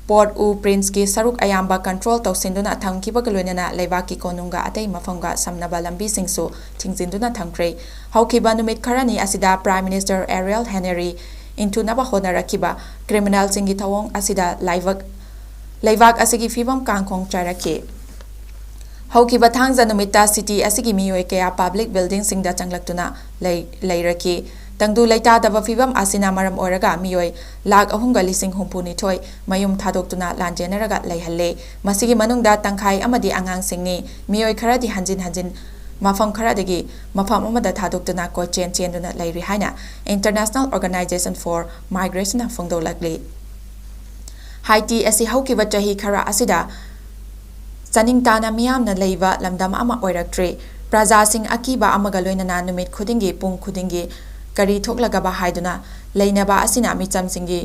ꯄꯣꯔꯠ ꯎ ꯄ꯭ꯔꯤꯟꯁꯀꯤ ꯁꯔꯨꯛ ꯑꯌꯥꯝꯕ ꯀꯟꯇ꯭ꯔꯣꯜ ꯇꯧꯁꯤꯟꯗꯨꯅ ꯊꯝꯈꯤꯕꯒ ꯂꯣꯏꯅꯅ ꯂꯩꯕꯥꯛꯀꯤ ꯀꯣꯅꯨꯡꯒ ꯑꯇꯩ ꯃꯐꯝꯒ ꯁꯝꯅꯕ ꯂꯝꯕꯤꯁꯤꯡꯁꯨ ꯊꯤꯡꯖꯤꯟꯗꯨꯅ ꯊꯝꯈ꯭ꯔꯦ ꯍꯧꯈꯤꯕ ꯅꯨꯃꯤꯠ ꯈꯔꯅꯤ ꯑꯁꯤꯗ ꯄ꯭ꯔꯥꯏꯝ ꯃꯤꯅꯤꯁꯇꯔ ꯑꯦꯔꯤꯌꯦꯜ ꯍꯦꯅꯔꯤ ꯏꯟꯊꯨꯅꯕ ꯍꯣꯠꯅꯔꯛꯈꯤꯕ ꯀ꯭ꯔꯤꯃꯤꯅꯦꯜꯁꯤꯡꯒꯤ ꯊꯧꯑꯣꯡ ꯑꯁꯤꯗ ꯂꯩꯕꯥꯛ ꯑꯁꯤꯒꯤ ꯐꯤꯕꯝ ꯀꯥꯡꯈꯣꯡ ꯆꯥꯏꯔꯛꯈꯤ ꯍꯧꯈꯤꯕ ꯊꯥꯡꯖ ꯅꯨꯃꯤꯠꯇ ꯁꯤꯇꯤ ꯑꯁꯤꯒꯤ ꯃꯤꯑꯣꯏ ꯀꯌꯥ ꯄꯕ꯭ꯂꯤꯛ ꯕꯤꯜꯗꯤꯡꯁꯤꯡꯗ ꯆꯪꯂꯛꯇꯨꯅ ꯂꯩꯔꯛꯈꯤ ꯇꯪꯗꯨ ꯂꯩꯇꯥꯗꯕ ꯐꯤꯕꯝ ꯑꯁꯤꯅ ꯃꯔꯝ ꯑꯣꯏꯔꯒ ꯃꯤꯑꯣꯏ 3,62,000 ꯃꯌꯨꯝ ꯊꯥꯗꯣꯛꯇꯨꯅ ꯂꯥꯟꯖꯦꯟꯅꯔꯒ ꯂꯩꯍꯜꯂꯦ ꯃꯁꯤꯒꯤ ꯃꯅꯨꯡꯗ ꯇꯪꯈꯥꯏ ꯑꯃꯗꯤ ꯑꯉꯥꯡꯁꯤꯡꯅꯤ ꯃꯤꯑꯣꯏ ꯈꯔꯗꯤ ꯍꯟꯖꯤꯟ ꯃꯐꯝ ꯈꯔꯗꯒꯤ ꯃꯐꯝ ꯑꯃꯗ ꯊꯥꯗꯣꯛꯇꯨꯅ ꯀꯣꯏꯆꯦꯟ ꯆꯦꯟꯗꯨꯅ ꯂꯩꯔꯤ ꯍꯥꯏꯅ ꯏꯟꯇꯔꯅꯦꯁꯅꯦꯜ ꯑꯣꯔꯒꯅꯥꯏꯖꯦꯁꯟ ꯐꯣꯔ ꯃꯥꯏꯒ꯭ꯔꯦꯁꯟꯅ ꯐꯣꯡꯗꯣꯛꯂꯛꯂꯤ ꯍꯥꯏꯇꯤ ꯑꯁꯤ ꯍꯧꯈꯤꯕ ꯆꯍꯤ ꯈꯔ ꯑꯁꯤꯗ ꯆꯥꯅꯤꯡ ꯇꯥꯅ ꯃꯤꯌꯥꯝꯅ ꯂꯩꯕ ꯂꯝꯗꯝ ꯑꯃ ꯑꯣꯏꯔꯛꯇ꯭ꯔꯦ ꯄ꯭ꯔꯖꯥꯁꯤꯡ ꯑꯀꯤꯕ ꯑꯃꯒ ꯂꯣꯏꯅꯅ ꯅꯨꯃꯤꯠ ꯈꯨꯗꯤꯡꯒꯤ ꯄꯨꯡ ꯈꯨꯗꯤꯡꯒꯤ ꯀꯔꯤ ꯊꯣꯛꯂꯒꯕ ꯍꯥꯏꯗꯨꯅ ꯂꯩꯅꯕ ꯑꯁꯤꯅ ꯃꯤꯆꯝꯁꯤꯡꯒꯤ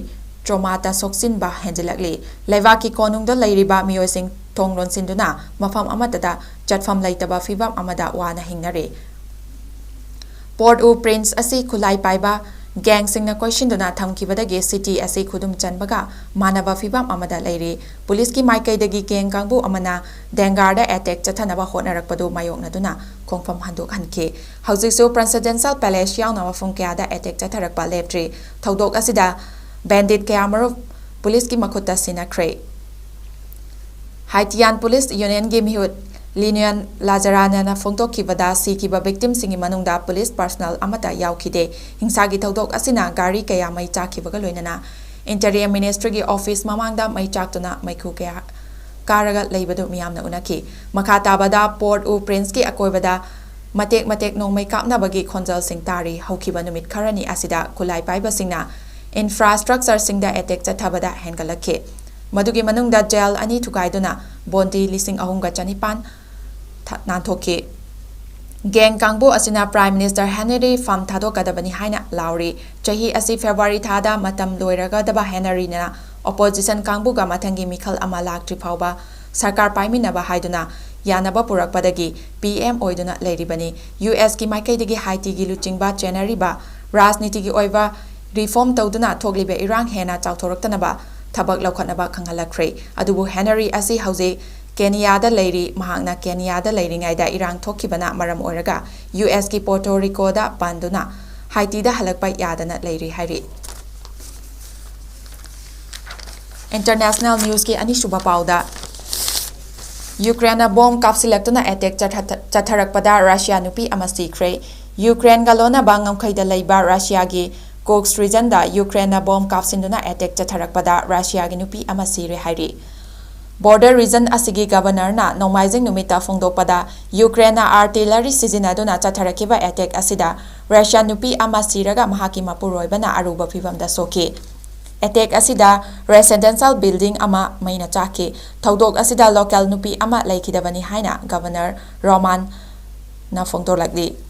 ꯇ꯭ꯔꯣꯃꯥꯇ ꯁꯣꯛꯆꯤꯟꯕ ꯍꯦꯟꯖꯤꯜꯂꯛꯂꯤ ꯂꯩꯕꯥꯛꯀꯤ ꯀꯣꯅꯨꯡꯗ ꯂꯩꯔꯤꯕ ꯃꯤꯑꯣꯏꯁꯤꯡ ꯊꯣꯡ ꯂꯣꯟꯁꯤꯟꯗꯨꯅ ꯃꯐꯝ ꯑꯃꯠꯇꯗ ꯆꯠꯐꯝ ꯂꯩꯇꯕ ꯐꯤꯕꯝ ꯑꯃꯗ ꯋꯥꯅ ꯍꯤꯡꯅꯔꯤ ꯄꯣꯔꯠ ꯎ ꯄ꯭ꯔꯤꯟꯁ ꯑꯁꯤ ꯈꯨꯠꯂꯥꯏ ꯄꯥꯏꯕ ꯒꯦꯡꯁꯤꯡꯅ ꯀꯣꯏꯁꯤꯟꯗꯨꯅ ꯊꯝꯈꯤꯕꯗꯒꯤ ꯁꯤꯇꯤ ꯑꯁꯤ ꯈꯨꯗꯨꯝ ꯆꯟꯕꯒ ꯃꯥꯟꯅꯕ ꯐꯤꯕꯝ ꯑꯃꯗ ꯂꯩꯔꯤ ꯄꯨꯂꯤꯁꯀꯤ ꯃꯥꯏꯀꯩꯗꯒꯤ ꯒꯦꯡ ꯀꯥꯡꯕꯨ ꯑꯃꯅ ꯗꯦꯡꯒꯥꯔꯗ ꯑꯦꯇꯦꯛ ꯆꯠꯊꯅꯕ ꯍꯣꯠꯅꯔꯛꯄꯗꯨ ꯃꯥꯌꯣꯛꯅꯗꯨꯅ ꯈꯣꯡꯐꯝ ꯍꯟꯗꯣꯛꯍꯟꯈꯤ ꯍꯧꯖꯤꯛꯁꯨ ꯄ꯭ꯔꯦꯁꯤꯗꯦꯟꯁꯤꯌꯦꯜ ꯄꯦꯂꯦꯁ ꯌꯥꯎꯅ ꯃꯐꯝ ꯀꯌꯥꯗ ꯑꯦꯇꯦꯛ ꯆꯠꯊꯔꯛꯄ ꯂꯦꯞꯇ꯭ꯔꯤ ꯊꯧꯗꯣꯛ ꯑꯁꯤꯗ ꯕꯦꯟꯗꯤꯠ ꯀꯌꯥꯃꯔꯨꯝ ꯄꯨꯂꯤꯁꯀꯤ ꯃꯈꯨꯠꯇ ꯁꯤꯟꯅꯈ꯭ꯔꯦ ꯍꯥꯏꯇꯤꯌꯥꯟ ꯄꯨꯂꯤꯁ ꯌꯨꯅꯤꯌꯟꯒꯤ ꯃꯤꯍꯨꯠ ꯂꯤꯅꯤꯌꯟ ꯂꯥꯖꯔꯥꯅꯅ ꯐꯣꯡꯗꯣꯛꯈꯤꯕꯗ ꯁꯤꯈꯤꯕ ꯚꯤꯛꯇꯤꯝꯁꯤꯡꯒꯤ ꯃꯅꯨꯡꯗ ꯄꯨꯂꯤꯁ ꯄꯔꯁꯣꯅꯦꯜ ꯑꯃꯠꯇ ꯌꯥꯎꯈꯤꯗꯦ ꯍꯤꯡꯁꯥꯒꯤ ꯊꯧꯗꯣꯛ ꯑꯁꯤꯅ ꯒꯥꯔꯤ ꯀꯌꯥ ꯃꯩ ꯆꯥꯛꯈꯤꯕꯒ ꯂꯣꯏꯅꯅ ꯏꯟꯇꯤꯔꯤꯌꯔ ꯃꯤꯅꯤꯁꯇ꯭ꯔꯤꯒꯤ ꯑꯣꯐꯤꯁ ꯃꯃꯥꯡꯗ ꯃꯩ ꯆꯥꯛꯇꯨꯅ ꯃꯩꯈꯨ ꯀꯌꯥ ꯀꯥꯔꯒ ꯂꯩꯕꯗꯨ ꯃꯤꯌꯥꯝꯅ ꯎꯅꯈꯤ ꯃꯈꯥ ꯇꯥꯕꯗ ꯄꯣꯔꯠ ꯎ ꯄ꯭ꯔꯤꯟꯁꯀꯤ ꯑꯀꯣꯏꯕꯗ ꯃꯇꯦꯛ ꯅꯣꯡꯃꯩ ꯀꯥꯞꯅꯕꯒꯤ ꯈꯣꯟꯖꯦꯜꯁꯤꯡ ꯇꯥꯔꯤ ꯍꯧꯈꯤꯕ ꯅꯨꯃꯤꯠ ꯈꯔꯅꯤ ꯑꯁꯤꯗ ꯈꯨꯠꯂꯥꯏ ꯄꯥꯏꯕꯁꯤꯡꯅ ꯏꯟꯐ꯭ꯔꯥꯁꯇ꯭ꯔꯛꯆꯔꯁꯤꯡꯗ ꯑꯦꯇꯦꯛ ꯆꯠꯊꯕꯗ ꯍꯦꯟꯒꯠꯂꯛꯈꯤ ꯃꯗꯨꯒꯤ ꯃꯅꯨꯡꯗ ꯖꯦꯜ 2 ꯊꯨꯒꯥꯏꯗꯨꯅ ꯕꯣꯟꯗꯤ 3,900 ꯅꯥꯟꯊꯣꯛꯈꯤ ꯒꯦꯡ ꯀꯥꯡꯕꯨ ꯑꯁꯤꯅ ꯄ꯭ꯔꯥꯏꯝ ꯃꯤꯅꯤꯁꯇꯔ ꯍꯦꯅꯔꯤ ꯐꯥꯔꯝ ꯊꯥꯗꯣꯛꯀꯗꯕꯅꯤ ꯍꯥꯏꯅ ꯂꯥꯎꯔꯤ ꯆꯍꯤ ꯑꯁꯤ ꯐꯦꯕ꯭ꯔꯨꯋꯥꯔꯤ ꯊꯥꯗ ꯃꯇꯝ ꯂꯣꯏꯔꯒꯗꯕ ꯍꯦꯅꯔꯤꯅ ꯑꯣꯄꯣꯖꯤꯁꯟ ꯀꯥꯡꯕꯨꯒ ꯃꯊꯪꯒꯤ ꯃꯤꯈꯜ ꯑꯃ ꯂꯥꯛꯇ꯭ꯔꯤ ꯐꯥꯎꯕ ꯁꯔꯀꯥꯔ ꯄꯥꯏꯃꯤꯟꯅꯕ ꯍꯥꯏꯗꯨꯅ ꯌꯥꯅꯕ ꯄꯨꯔꯛꯄꯗꯒꯤ PM ꯑꯣꯏꯗꯨꯅ ꯂꯩꯔꯤꯕꯅꯤ USꯀꯤ ꯃꯥꯏꯀꯩꯗꯒꯤ ꯍꯥꯏꯇꯤꯒꯤ ꯂꯨꯆꯤꯡꯕ ꯆꯦꯟꯅꯔꯤꯕ ꯔꯥꯖꯅꯤꯇꯤꯒꯤ ꯑꯣꯏꯕ ꯔꯤꯐꯣꯔꯝ ꯇꯧꯗꯨꯅ ꯊꯣꯛꯂꯤꯕ ꯏꯔꯥꯡ ꯍꯦꯟꯅ ꯆꯥꯎꯊꯣꯔꯛꯇꯅꯕ ꯊꯕꯛ ꯂꯧꯈꯠꯅꯕ ꯈꯪꯍꯜꯂꯛꯈ꯭ꯔꯦ ꯑꯗꯨꯕꯨ ꯍꯦꯅꯔꯤ ꯑꯁꯤ ꯍꯧꯖꯤꯛ ꯀꯦꯅꯤꯌꯥꯗ ꯂꯩꯔꯤ ꯃꯍꯥꯛꯅ ꯀꯦꯅꯤꯌꯥꯗ ꯂꯩꯔꯤꯉꯩꯗ ꯏꯔꯥꯡ ꯊꯣꯛꯈꯤꯕꯅ ꯃꯔꯝ ꯑꯣꯏꯔꯒ USꯀꯤ ꯄꯣꯔꯇꯣ ꯔꯤꯀꯣꯗ ꯄꯥꯟꯗꯨꯅ ꯍꯥꯏꯇꯤꯗ ꯍꯜꯂꯛꯄ ꯌꯥꯗꯅ ꯂꯩꯔꯤ ꯍꯥꯏꯔꯤ इंटरनेशनल न्यूज की अनीसुबा पाउदा यूक्रेन बॉम्ब कापसिलक्तुना एटेक चथरकपदा रशिया नुपी अमा सीख्रे यूक्रेन गा लोनाबा ngमखैदा लैबा रशिया की Kursk region-da Ukraine bomb kapsinduna attack chatharakpada Russia-gi nupi ama sire hairi. Border region asigi governor na nomaizing numita fongdokpada Ukraine artillery sizinaduna chatarakiba attack asida Russia nupi ama siraga mahaki mapuroibana aruba phibamda soki. Attack asida residential building ama maina chaki. Thaudok asida local nupi ama laikidabani haina Governor Roman na fongdolagdi.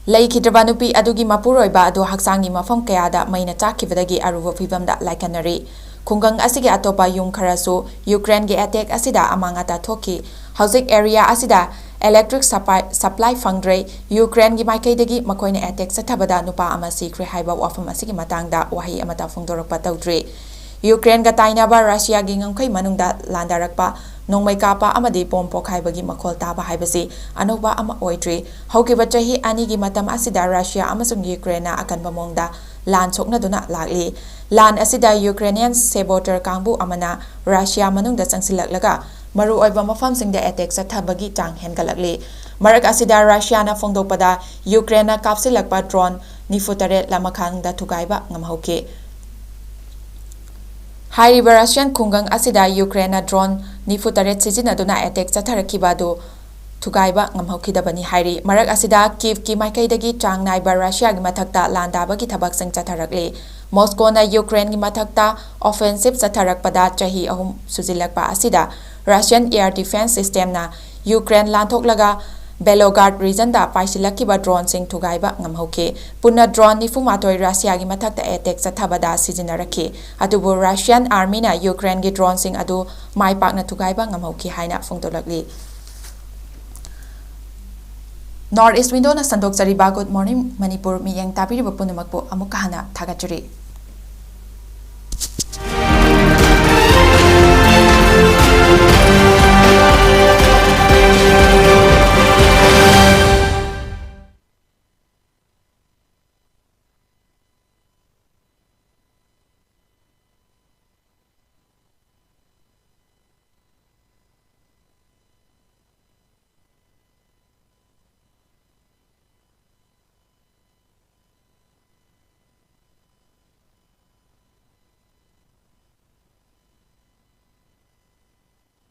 Laikidaba nupi adugi mapuroiba adu haksangi mafam kayada maina chakibadagi aruba phibamda laikanari. Khungang asigi atopa yung kharasu Ukraine ge attack asida amangata thoki. Housing area asida electric supply fangdre Ukraine gi maikaidagi makoina attack sathabada nupa ama sikre haiba wafam asigi matangda wahi amata fongdorakpa tawdre. Ukraine ga tainaba Russia gi ngamkai manungda landarakpa nongmai kapa amadi pom pokhaibagi makhol taba haibasi anoba ama oidre. Haukiba chahi ani gi matam asida Russia amasung Ukraine akanba mongda lan soknaduna lagli. Lan asida Ukrainian saboteur kangbu amana Russia manungda changsilaklaga maru oiba mafamsingda attack sathabagi chang hengalakli. Marak asida Russia na fongdokpada Ukraine kapsilakpa drone nifutare lamakhangda thugaiba ngamhauki. Hairiba Russian khungang asida Ukraine drone nifutare sizinaduna attack chatharakibadu thugaiba ngamhaukidabani hairi. Marak asida Kyiv maikaidagi chang naiba Russia gi mathakta landabagi thabak sang chatharakli. Moscow na Ukraine gi mathakta offensive chatharakpada chahi ahum sujilakpa asida Russian air defense system na Ukraine lanthoklaga Belgorod region da paisilakiba drone sing thugaiba ngamhauki. Punna drone nifumatoi Russia gi mathakta attack chathabada sizinaraki. Adubu Russian army na Ukraine gi drone sing adu maipakna thugaiba ngamhauki haina fongdolakli. North East Window na sandok chariba good morning Manipur miyang tapiriba punamakpo amukahana thagachuri.